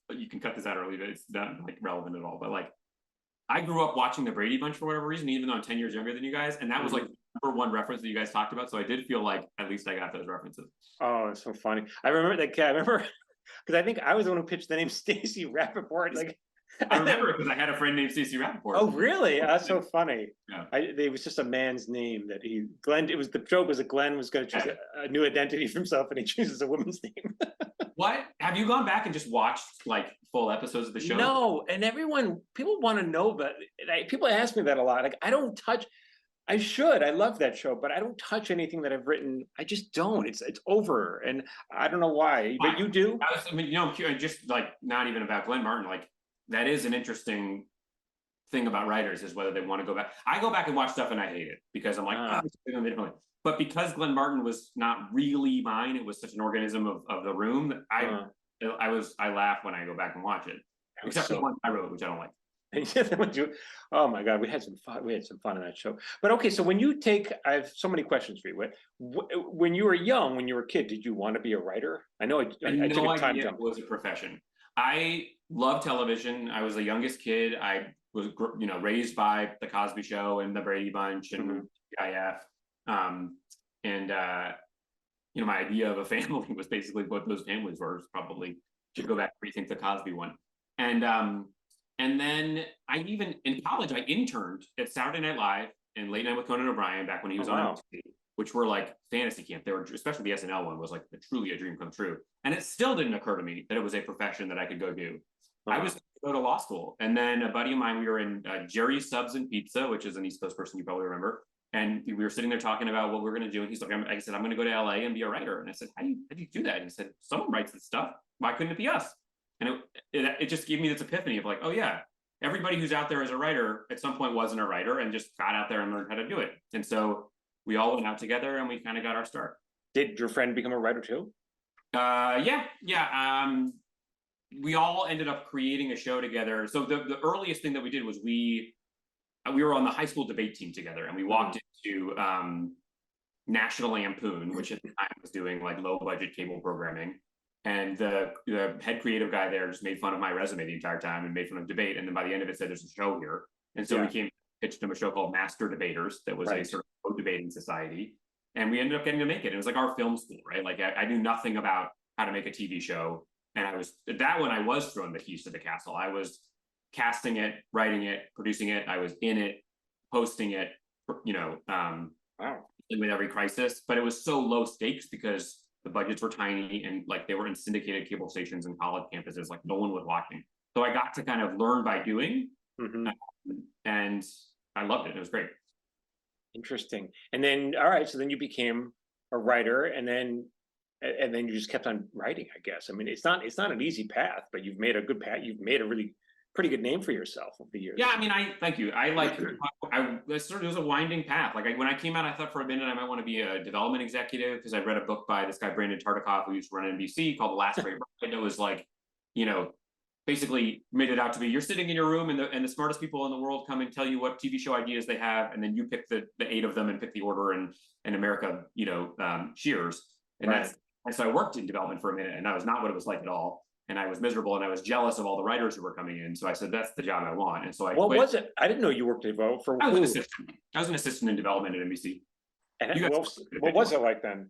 you can cut this out or leave it. It's not like relevant at all. But like, I grew up watching the Brady Bunch for whatever reason, even though I'm 10 years younger than you guys. And that was like the #1 reference that you guys talked about. So I did feel like at least I got those references. Oh, it's so funny. I remember that kid. I remember because I think I was the one who pitched the name Stacey Rappaport. Like, I remember because I had a friend named Stacey Rappaport. oh, really? That's so funny. Yeah. It was just a man's name that Glenn. It was the joke was that Glenn was going to choose a new identity for himself, and he chooses a woman's name. What? Have you gone back and just watched like full episodes of the show? No, and people want to know, but people ask me that a lot. Like, I don't touch. I should. I love that show, but I don't touch anything that I've written. I just don't. It's over, and I don't know why. But you do. I mean, you know, just like not even about Glen Martin. Like that is an interesting thing about writers is whether they want to go back. I go back and watch stuff and I hate it because I'm like, differently. But because Glen Martin was not really mine, it was such an organism of the room that I laugh when I go back and watch it. Except for the one I wrote, which I don't like. Oh my God, we had some fun. We had some fun in that show. But okay, so when you take, I have so many questions for you. When you were young, when you were a kid, did you want to be a writer? I know I took a time jump. It was a profession. I love television. I was the youngest kid. I was, raised by the Cosby Show and the Brady Bunch and IF. My idea of a family was basically what those families were. Probably should go back and rethink the Cosby one. And then in college, I interned at Saturday Night Live and Late Night with Conan O'Brien back when he was on MTV, which were like fantasy camp. They were, especially the SNL one was like truly a dream come true. And it still didn't occur to me that it was a profession that I could go do. I was going to go to law school. And then a buddy of mine, we were in Jerry's Subs and Pizza, which is an East Coast person you probably remember. And we were sitting there talking about what we're going to do. And he's like, I said, I'm going to go to LA and be a writer. And I said, how do you do that? And he said, someone writes this stuff. Why couldn't it be us? And it just gave me this epiphany of like, oh yeah, everybody who's out there as a writer at some point wasn't a writer and just got out there and learned how to do it. And so we all went out together and we kind of got our start. Did your friend become a writer too? Yeah. We all ended up creating a show together. So the earliest thing that we did was we were on the high school debate team together, and we walked into National Lampoon, which at the time was doing like low budget cable programming. And the head creative guy there just made fun of my resume the entire time and made fun of debate. And then by the end of it said, there's a show here. And so we pitched him a show called Master Debaters that was a sort of debating society. And we ended up getting to make it. It was like our film school, right? Like I knew nothing about how to make a TV show. And I was thrown the keys to the castle. I was casting it, writing it, producing it. I was in it, posting it, with every crisis. But it was so low stakes because the budgets were tiny and like they were in syndicated cable stations and college campuses, like no one was watching. So I got to kind of learn by doing, and I loved it. It was great. Interesting. And then, all right, so then you became a writer, and then you just kept on writing, I guess. I mean, it's not an easy path, but you've made a good path. You've made a really pretty good name for yourself over the years. Yeah, I mean, thank you. It was a winding path. Like when I came out, I thought for a minute I might want to be a development executive because I read a book by this guy, Brandon Tartikoff, who used to run NBC called The Last Great Ride. It was like, basically made it out to be, you're sitting in your room and the smartest people in the world come and tell you what TV show ideas they have. And then you pick the 8 of them and pick the order and America, cheers. And so I worked in development for a minute and that was not what it was like at all. And I was miserable and I was jealous of all the writers who were coming in. So I said, that's the job I want. And so I What quit. was it? I didn't know you worked at Evo for. I was an assistant in development at NBC. And what was it like then?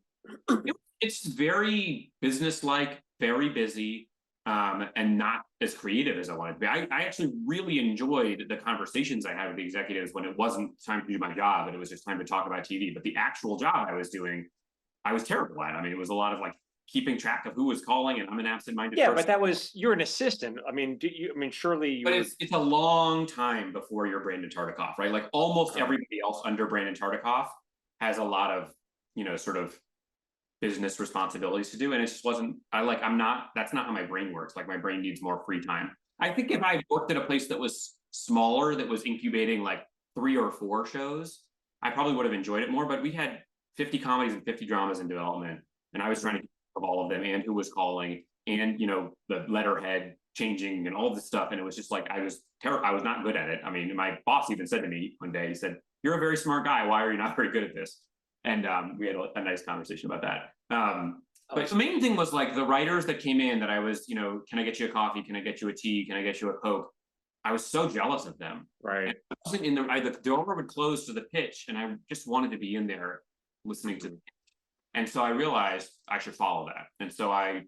It's very business-like, very busy, and not as creative as I wanted to be. I actually really enjoyed the conversations I had with the executives when it wasn't time to do my job and it was just time to talk about TV. But the actual job I was doing, I was terrible at. I mean, it was a lot of like keeping track of who was calling, and I'm an absent-minded person. But you're an assistant. I mean, surely. But it's a long time before you're Brandon Tartikoff, right? Like almost everybody else under Brandon Tartikoff has a lot of, sort of business responsibilities to do, and it just wasn't. That's not how my brain works. Like my brain needs more free time. I think if I worked at a place that was smaller, that was incubating like 3 or 4 shows, I probably would have enjoyed it more. But we had 50 comedies and 50 dramas in development, and I was trying to of all of them and who was calling and the letterhead changing and all this stuff, and it was just like I was not good at it. I mean, my boss even said to me one day, he said, "You're a very smart guy, why are you not very good at this?" And we had a nice conversation about that. But the main thing was like the writers that came in that I was, can I get you a coffee, can I get you a tea, can I get you a Coke? I was so jealous of them. Right. And I wasn't in the door would close to the pitch, and I just wanted to be in there listening to. And so I realized I should follow that. And so I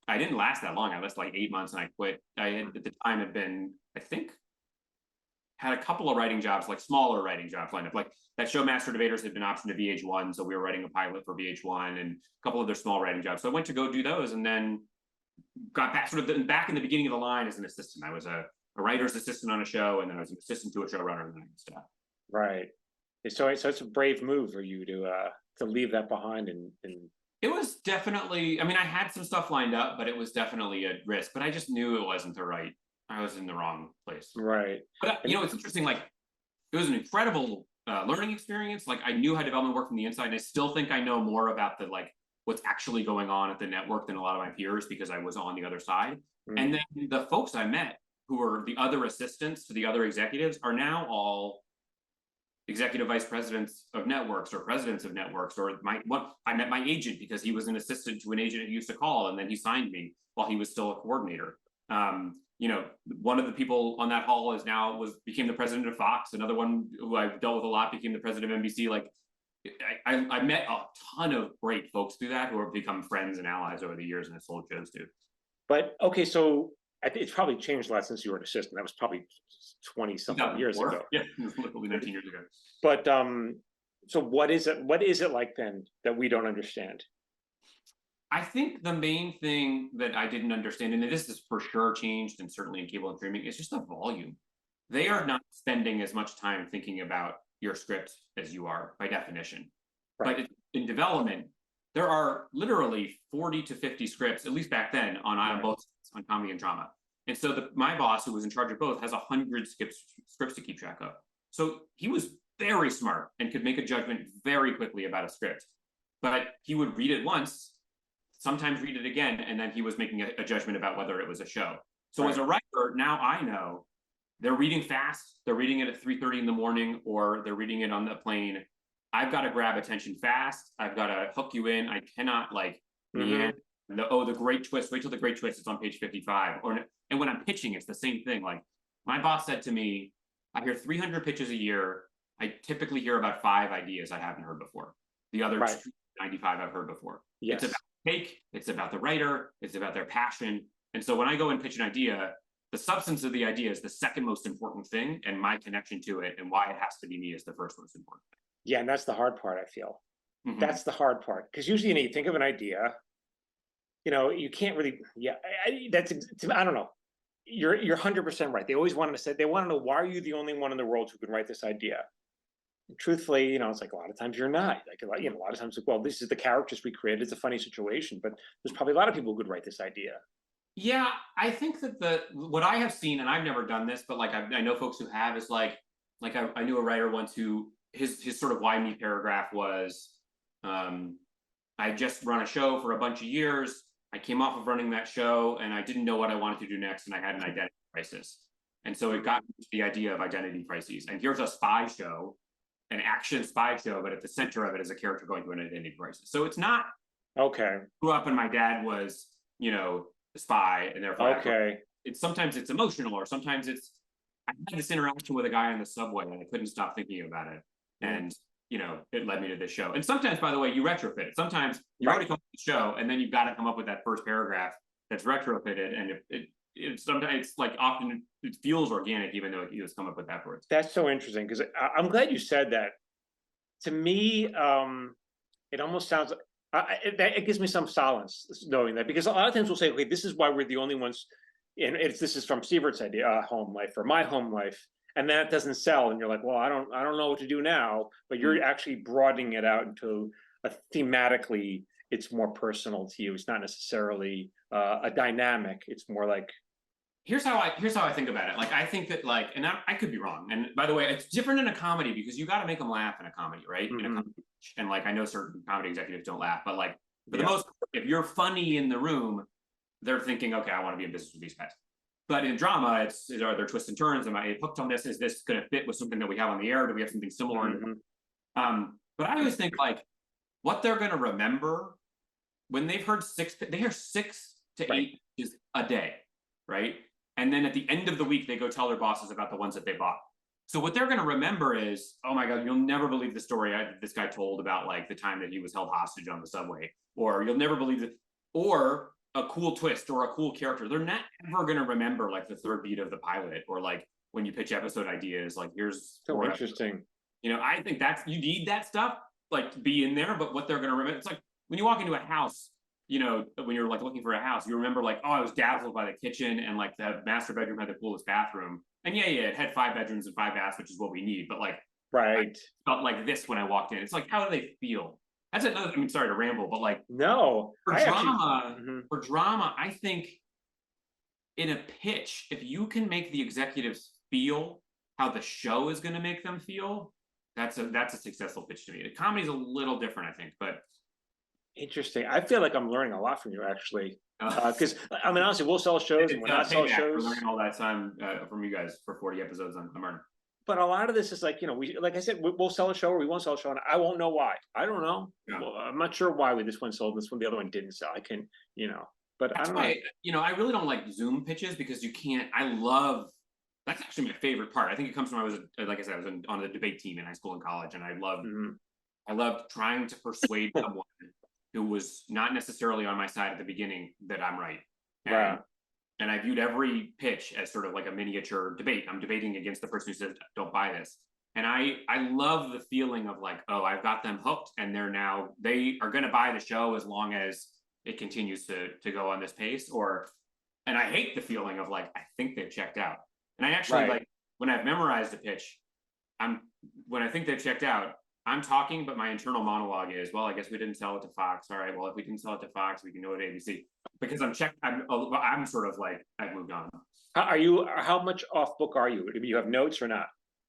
didn't last that long. I lasted like 8 months and I quit. I had, at the time, had been, I think, had a couple of writing jobs, like smaller writing jobs lined up. Like that show Master Debaters had been optioned to VH1, so we were writing a pilot for VH1 and a couple of their small writing jobs. So I went to go do those, and then got back back in the beginning of the line as an assistant. I was a writer's assistant on a show, and then I was an assistant to a showrunner, and then stuff. Right. So it's a brave move for you to leave that behind and. It was definitely, I mean, I had some stuff lined up, but it was definitely a risk. But I just knew it wasn't I was in the wrong place. Right. But it's interesting. Like, it was an incredible learning experience. Like, I knew how development worked from the inside, and I still think I know more about what's actually going on at the network than a lot of my peers because I was on the other side. And then the folks I met who were the other assistants to the other executives are now all executive vice presidents of networks or presidents of networks. Or I met my agent because he was an assistant to an agent who used to call, and then he signed me while he was still a coordinator. One of the people on that hall became the president of Fox. Another one who I've dealt with a lot became the president of NBC. Like, I met a ton of great folks through that who have become friends and allies over the years, and have sold shows to. But okay, so I think it's probably changed a lot since you were an assistant. That was probably 20-something years ago. Yeah, literally 19 years ago. But so what is it? What is it like then that we don't understand? I think the main thing that I didn't understand, and this is for sure changed, and certainly in cable and streaming, is just the volume. They are not spending as much time thinking about your script as you are, by definition. Right. But in development, there are literally 40 to 50 scripts, at least back then, on both on comedy and drama. And so my boss, who was in charge of both, has 100 scripts to keep track of. So he was very smart and could make a judgment very quickly about a script. But he would read it once, sometimes read it again, and then he was making a judgment about whether it was a show. So as a writer, now I know they're reading fast, they're reading it at 3:30 in the morning, or they're reading it on the plane. I've got to grab attention fast. I've got to hook you in. I cannot the great twist, wait till the great twist is on page 55. And when I'm pitching, it's the same thing. Like, my boss said to me, I hear 300 pitches a year. I typically hear about 5 ideas I haven't heard before. The other 95 I've heard before. Yes. It's about take, it's about the writer, it's about their passion. And so when I go and pitch an idea, the substance of the idea is the second most important thing, and my connection to it and why it has to be me is the first most important thing. Yeah, and that's the hard part, I feel. That's the hard part. Because usually, you think of an idea, you can't really, I don't know. You're 100% right. They always want to know, why are you the only one in the world who can write this idea? And truthfully, it's like a lot of times you're not. Like, a lot of times, well, this is the characters we created. It's a funny situation, but there's probably a lot of people who could write this idea. Yeah, I think that what I have seen, and I've never done this, but like I know folks who have, is like I knew a writer once who his sort of why me paragraph was, I just run a show for a bunch of years. I came off of running that show and I didn't know what I wanted to do next, and I had an identity crisis. And so it got to the idea of identity crises. And here's a spy show, an action spy show, but at the center of it is a character going through an identity crisis. So it's not grew up and my dad was, the spy, and therefore sometimes it's emotional, or sometimes I had this interaction with a guy on the subway and I couldn't stop thinking about it. And it led me to this show. And sometimes, by the way, you retrofit it. Sometimes you already come up with the show, and then you've got to come up with that first paragraph that's retrofitted. And sometimes it's like, often it feels organic, even though you just come up with that first. That's so interesting, because I'm glad you said that. To me, it almost sounds it gives me some solace knowing that, because a lot of times we'll say, okay, this is why we're the only ones. And this is from Sievert's idea, home life, or my home life. And then it doesn't sell, and you're like, well, I don't know what to do now. But you're actually broadening it out into thematically, it's more personal to you. It's not necessarily a dynamic. It's more like, here's how I think about it. Like, I think that, like, and I could be wrong. And by the way, it's different in a comedy because you got to make them laugh in a comedy, right? In a comedy, and like, I know certain comedy executives don't laugh, but like, for the most part, if you're funny in the room, they're thinking, okay, I want to be in business with these guys. But in drama, are there twists and turns? Am I hooked on this? Is this going to fit with something that we have on the air? Do we have something similar? But I always think, like, what they're going to remember when they've heard they hear 6 to 8 pitches a day, right? And then at the end of the week, they go tell their bosses about the ones that they bought. So what they're going to remember is, oh my God, you'll never believe the story this guy told about like the time that he was held hostage on the subway, or you'll never believe it, or a cool twist or a cool character. They're not ever going to remember like the third beat of the pilot, or like when you pitch episode ideas, like here's So interesting. You know, I think that's, you need that stuff like to be in there, but what they're going to remember, it's like when you walk into a house, you know, when you're like looking for a house, you remember like, oh, I was dazzled by the kitchen, and like the master bedroom had the coolest bathroom. And yeah, it had 5 bedrooms and 5 baths, which is what we need. But like, right, I felt like this when I walked in. It's like, how do they feel? That's another. I mean, sorry to ramble, but like, no, for drama, I think in a pitch, if you can make the executives feel how the show is going to make them feel, that's a successful pitch to me. The comedy's a little different, I think, but. Interesting. I feel like I'm learning a lot from you, actually, because I mean, honestly, we'll sell shows and we're not sell shows. Learning all that time from you guys for 40 episodes on Martin. But a lot of this is like, you know, we, like I said, we'll sell a show or we won't sell a show, and I won't know why. I don't know. Yeah. Well, I'm not sure why this one sold, this one, the other one didn't sell. I can, you know, but that's I don't know. You know, I really don't like Zoom pitches because you can't. I love. That's actually my favorite part. I think it comes from I was, like I said, I was on the debate team in high school and college, and I loved trying to persuade someone who was not necessarily on my side at the beginning that I'm right. And I viewed every pitch as sort of like a miniature debate. I'm debating against the person who says, don't buy this. And I love the feeling of like, oh, I've got them hooked, and they are going to buy the show as long as it continues to go on this pace. And I hate the feeling of like, I think they've checked out. And I actually like, when I've memorized a pitch, when I think they've checked out, I'm talking, but my internal monologue is, well, I guess we didn't sell it to Fox. All right, well, if we didn't sell it to Fox, we can do it at ABC. Because I'm sort of like, I've moved on. How much off book are you? Do you have notes or not?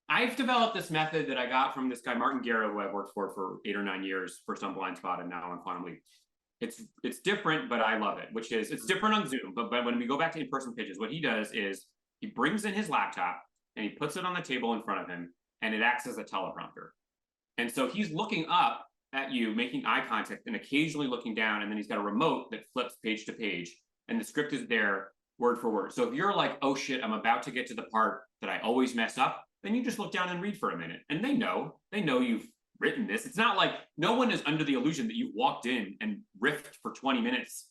I've developed this method that I got from this guy, Martin Guerra, who I've worked for 8 or 9 years, first on Blindspot and now on Quantum Leap. It's different, but I love it, which is, it's different on Zoom. But when we go back to in-person pitches, what he does is he brings in his laptop and he puts it on the table in front of him, and it acts as a teleprompter. And so he's looking up at you, making eye contact, and occasionally looking down, and then he's got a remote that flips page to page, and the script is there word for word. So if you're like, oh shit, I'm about to get to the part that I always mess up, then you just look down and read for a minute. And they know you've written this. It's not like no one is under the illusion that you've walked in and riffed for 20 minutes.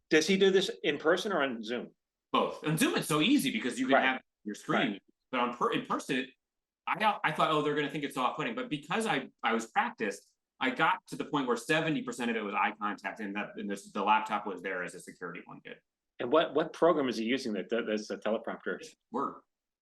Does he do this in person or on Zoom? Both. On Zoom, it's so easy because you can have your screen, but in person, I thought, oh, they're going to think it's off-putting, but because I was practiced, I got to the point where 70% of it was eye contact, and the laptop was there as a security blanket. And what program is he using that's a teleprompter? Word.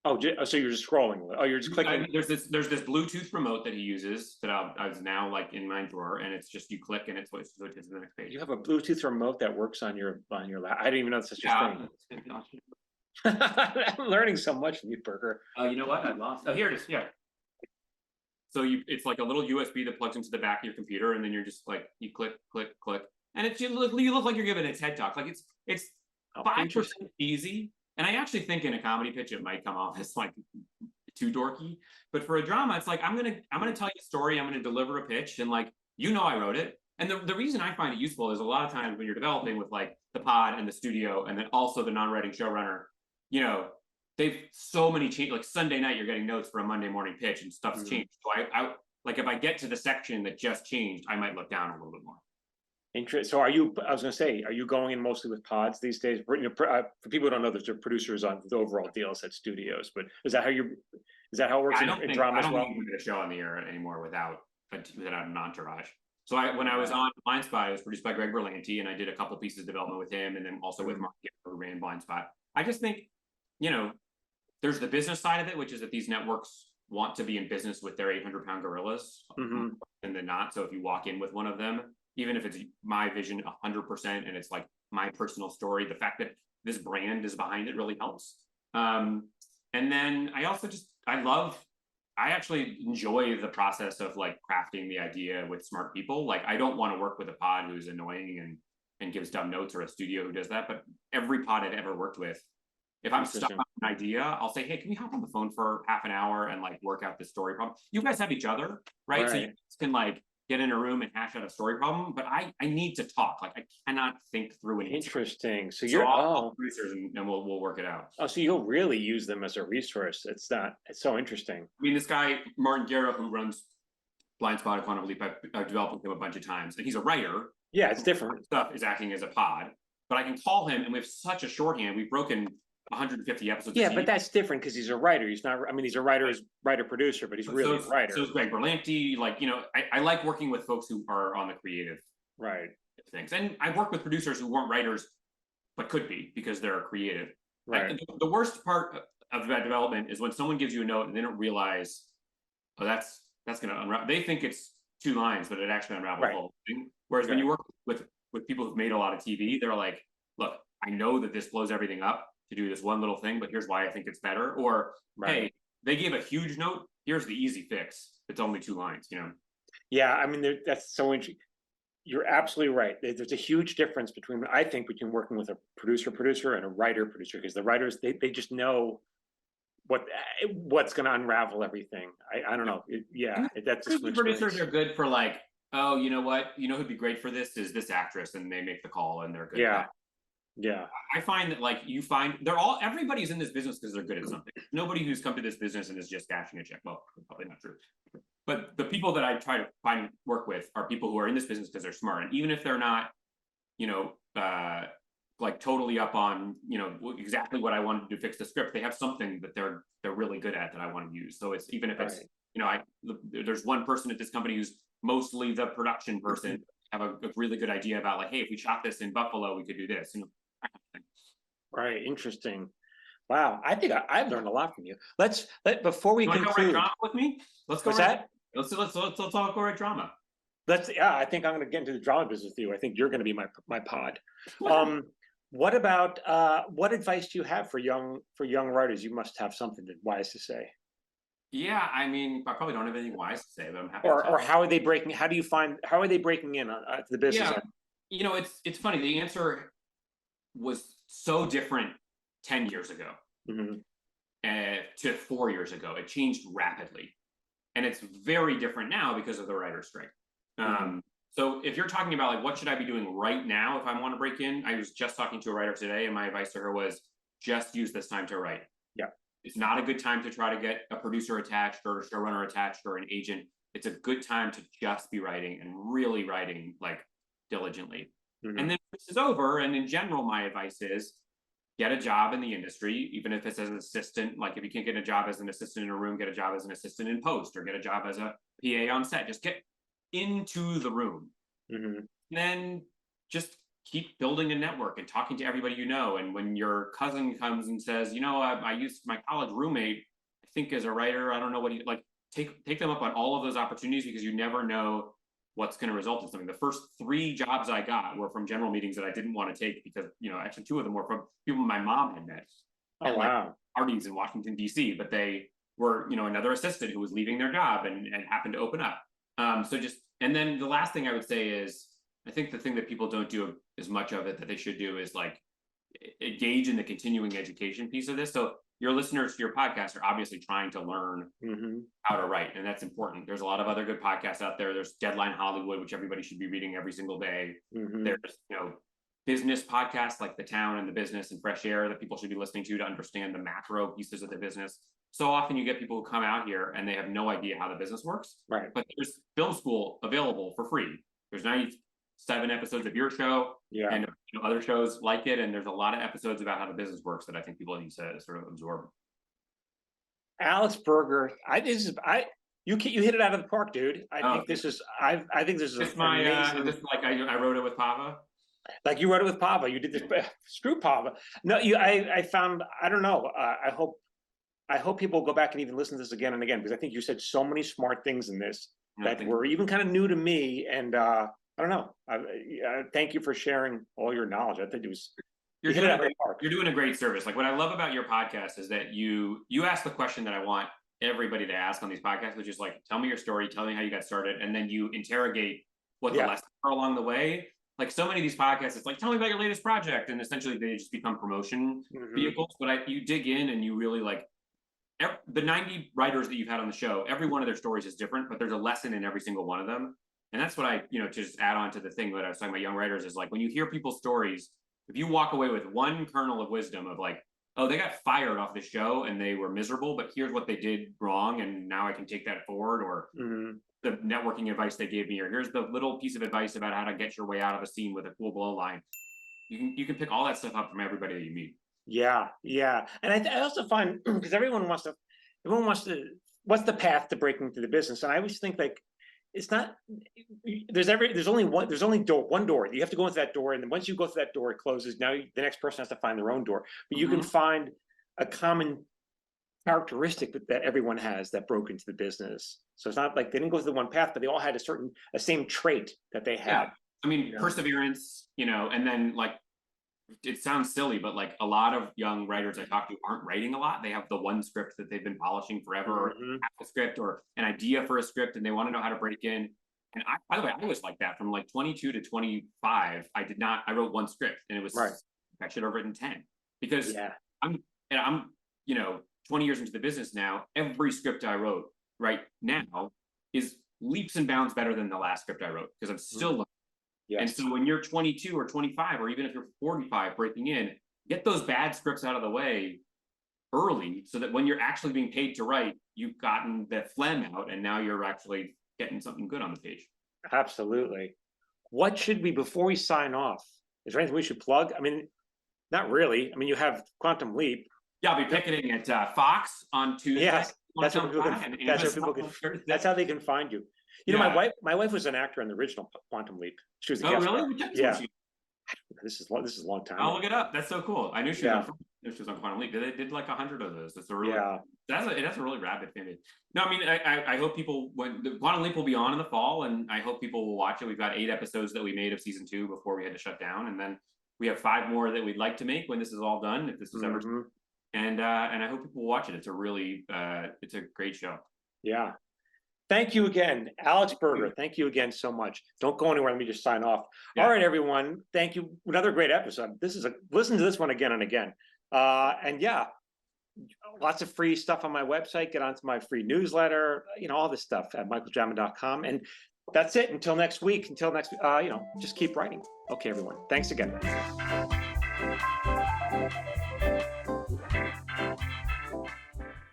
Oh, so you're just scrolling. Oh, you're just clicking. There's this Bluetooth remote that he uses that I was now like in my drawer, and it's just you click and it switches to the next page. You have a Bluetooth remote that works on your lap. I didn't even know that's such a thing. I'm learning so much from you, Berger. You know what? I lost. Oh, here it is. Yeah. So it's like a little USB that plugs into the back of your computer, and then you're just like, you click, and you look like you're giving a TED talk. Like it's 5% easy. And I actually think in a comedy pitch it might come off as like too dorky, but for a drama, it's like I'm gonna tell you a story. I'm gonna deliver a pitch, and like I wrote it. And the reason I find it useful is a lot of times when you're developing with like the pod and the studio, and then also the non-writing showrunner, you know, they've so many changes. Like Sunday night, you're getting notes for a Monday morning pitch, and stuff's changed. So I like if I get to the section that just changed, I might look down a little bit more. So I was going to say, are you going in mostly with pods these days? For people who don't know, there's producers on the overall deals at studios, but is that how it works in drama as well? I don't think we get a show on the air anymore without an entourage. So when I was on Blindspot, it was produced by Greg Berlanti, and I did a couple pieces of development with him, and then also with Mark Gipper, who ran Blindspot. I just think, you know, there's the business side of it, which is that these networks want to be in business with their 800-pound gorillas, and they're not. So if you walk in with one of them, even if it's my vision 100% and it's like my personal story, the fact that this brand is behind it really helps. And then I also I actually enjoy the process of like crafting the idea with smart people. Like I don't want to work with a pod who's annoying and gives dumb notes, or a studio who does that. But every pod I've ever worked with, if I'm stuck on an idea, I'll say, hey, can we hop on the phone for half an hour and like work out the story problem? You guys have each other, right? So you can like get in a room and hash out a story problem, but I need to talk. Like I cannot think through an answer. Interesting. So So you're I'll call producers and we'll work it out. oh, so you'll really use them as a resource. It's so interesting. I mean, this guy Martin Guerra, who runs Blindspot, Quantum Leap, I've developed with him a bunch of times, and he's a writer. Yeah, it's different. Stuff is acting as a pod, but I can call him, and we have such a shorthand. We've broken 150 episodes. Yeah, but that's different because he's a writer. He's not. I mean, he's a writer, producer, but he's really a writer. So is Greg Berlanti. Like, you know, I like working with folks who are on the creative things, and I've worked with producers who weren't writers, but could be because they're creative. Right. The worst part of that development is when someone gives you a note and they don't realize, oh, that's going to unravel. They think it's 2 lines, but it actually unravels the whole thing. Whereas when you work with people who've made a lot of TV, they're like, look, I know that this blows everything up to do this one little thing, but here's why I think it's better. Or, hey, they gave a huge note. Here's the easy fix. It's only 2 lines, you know? Yeah, I mean, that's so interesting. You're absolutely right. There's a huge difference between working with a producer and a writer-producer, because the writers, they just know what's going to unravel everything. I don't know. That's the producers are good for like, oh, you know what? You know who'd be great for this is this actress, and they make the call and they're good. Yeah. I find that like everybody's in this business because they're good at something. Nobody who's come to this business and is just cashing a check. Well, probably not true. But the people that I try to work with are people who are in this business because they're smart. And even if they're not, you know, like totally up on, you know, exactly what I wanted to fix the script, they have something that they're really good at that I want to use. So it's even if it's, you know, there's one person at this company who's mostly the production person, have a really good idea about like, hey, if we shot this in Buffalo, we could do this. You know, right. Interesting. Wow. I think I've learned a lot from you. Before we conclude, go write drama with me. Let's go. Let's talk go write drama. I think I'm going to get into the drama business with you. I think you're going to be my pod. What about what advice do you have for young writers? You must have something wise to say. Yeah, I mean, I probably don't have anything wise to say, but I'm happy. Or how are they breaking? How are they breaking in to the business? Yeah, you know, it's funny. The answer was so different 10 years ago to 4 years ago. It changed rapidly, and it's very different now because of the writer's strike. So if you're talking about like what should I be doing right now if I want to break in, I was just talking to a writer today, and my advice to her was just use this time to write. Yeah. It's not a good time to try to get a producer attached or a showrunner attached or an agent. It's a good time to just be writing and really writing like diligently. And then this is over. And in general, my advice is get a job in the industry, even if it's as an assistant. Like if you can't get a job as an assistant in a room, get a job as an assistant in post or get a job as a PA on set. Just get into the room. Then just keep building a network and talking to everybody you know. And when your cousin comes and says, you know, I used my college roommate, I think as a writer, I don't know what he like, take them up on all of those opportunities, because you never know what's going to result in something. The first 3 jobs I got were from general meetings that I didn't want to take because, you know, actually 2 of them were from people my mom had met. Oh, wow. Parties in Washington, D.C., but they were, you know, another assistant who was leaving their job and happened to open up. And then the last thing I would say is, I think the thing that people don't do as much of it that they should do is like engage in the continuing education piece of this. So your listeners to your podcast are obviously trying to learn how to write, and that's important. There's a lot of other good podcasts out there. There's Deadline Hollywood, which everybody should be reading every single day. There's, you know, business podcasts like The Town and The Business and Fresh Air that people should be listening to understand the macro pieces of the business. So often you get people who come out here and they have no idea how the business works. Right. But there's film school available for free. There's 97 episodes of your show and, you know, other shows like it. And there's a lot of episodes about how the business works that I think people need to sort of absorb. Alex Berger, you hit it out of the park, dude. I think this is amazing. This like I wrote it with Pava. Like you wrote it with Pava. You did this. Screw Pava. No, I found. I don't know. I hope people go back and even listen to this again and again, because I think you said so many smart things in this that were even kind of new to me. And I don't know. Thank you for sharing all your knowledge. I think it was. You're doing a great service. Like what I love about your podcast is that you ask the question that I want everybody to ask on these podcasts, which is like, tell me your story, tell me how you got started, and then you interrogate what the lessons are along the way. Like so many of these podcasts, it's like, tell me about your latest project, and essentially they just become promotion vehicles. But you dig in and you really like the 90 writers that you've had on the show. Every one of their stories is different, but there's a lesson in every single one of them. And that's what I, to just add on to the thing that I was talking about young writers is like, when you hear people's stories, if you walk away with one kernel of wisdom of like, oh, they got fired off the show and they were miserable, but here's what they did wrong. And now I can take that forward, or the networking advice they gave me, or here's the little piece of advice about how to get your way out of a scene with a cool blow line. You can pick all that stuff up from everybody that you meet. Yeah. And I also find, because everyone wants to, what's the path to breaking through the business? And I always think like, it's not, there's only one door. You have to go into that door. And then once you go through that door, it closes. Now the next person has to find their own door. But you can find a common characteristic that everyone has that broke into the business. So it's not like they didn't go through the one path, but they all had a same trait that they had. Yeah. I mean, perseverance, and then like, it sounds silly, but like a lot of young writers I talk to aren't writing a lot. They have the one script that they've been polishing forever, or half a script, or an idea for a script, and they want to know how to break in. And by the way, I was like that from like 22 to 25. I wrote one script, and it was, I should have written 10, because I'm 20 years into the business now. Every script I wrote right now is leaps and bounds better than the last script I wrote, because I'm still learning. Yes. And so when you're 22 or 25, or even if you're 45 breaking in, get those bad scripts out of the way early, so that when you're actually being paid to write, you've gotten the phlegm out, and now you're actually getting something good on the page. Absolutely. What should we, before we sign off, is there anything we should plug? I mean, not really. I mean, you have Quantum Leap. Yeah, I'll be picketing at Fox on Tuesday. Yes, that's how they can find you. My wife was an actor in the original Quantum Leap. She was a guest star. Yeah. This is a long time. I'll look it up. That's so cool. I knew she was on Quantum Leap. They did like 100 of those. That's a really that's a really rabid fan base. No, I mean, I hope people, when the Quantum Leap will be on in the fall, and I hope people will watch it. We've got 8 episodes that we made of season 2 before we had to shut down, and then we have 5 more that we'd like to make when this is all done, if this is ever. And I hope people will watch it. It's a really it's a great show. Yeah. Thank you again, Alex Berger. Thank you again so much. Don't go anywhere. Let me just sign off. Yeah. All right, everyone. Thank you. Another great episode. Listen to this one again and again. And yeah, lots of free stuff on my website. Get onto my free newsletter. All this stuff at michaeljamin.com. And that's it. Until next week. Just keep writing. Okay, everyone. Thanks again.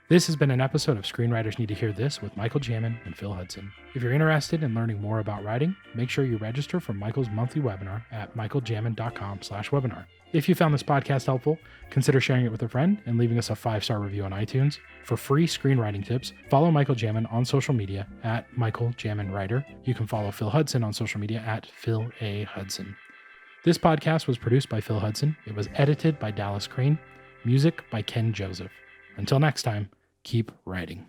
This has been an episode of Screenwriters Need to Hear This with Michael Jamin and Phil Hudson. If you're interested in learning more about writing, make sure you register for Michael's monthly webinar at michaeljamin.com/webinar. If you found this podcast helpful, consider sharing it with a friend and leaving us a 5-star review on iTunes. For free screenwriting tips, follow Michael Jamin on social media at Michael Jamin Writer. You can follow Phil Hudson on social media at Phil A. Hudson. This podcast was produced by Phil Hudson. It was edited by Dallas Crane. Music by Ken Joseph. Until next time, keep writing.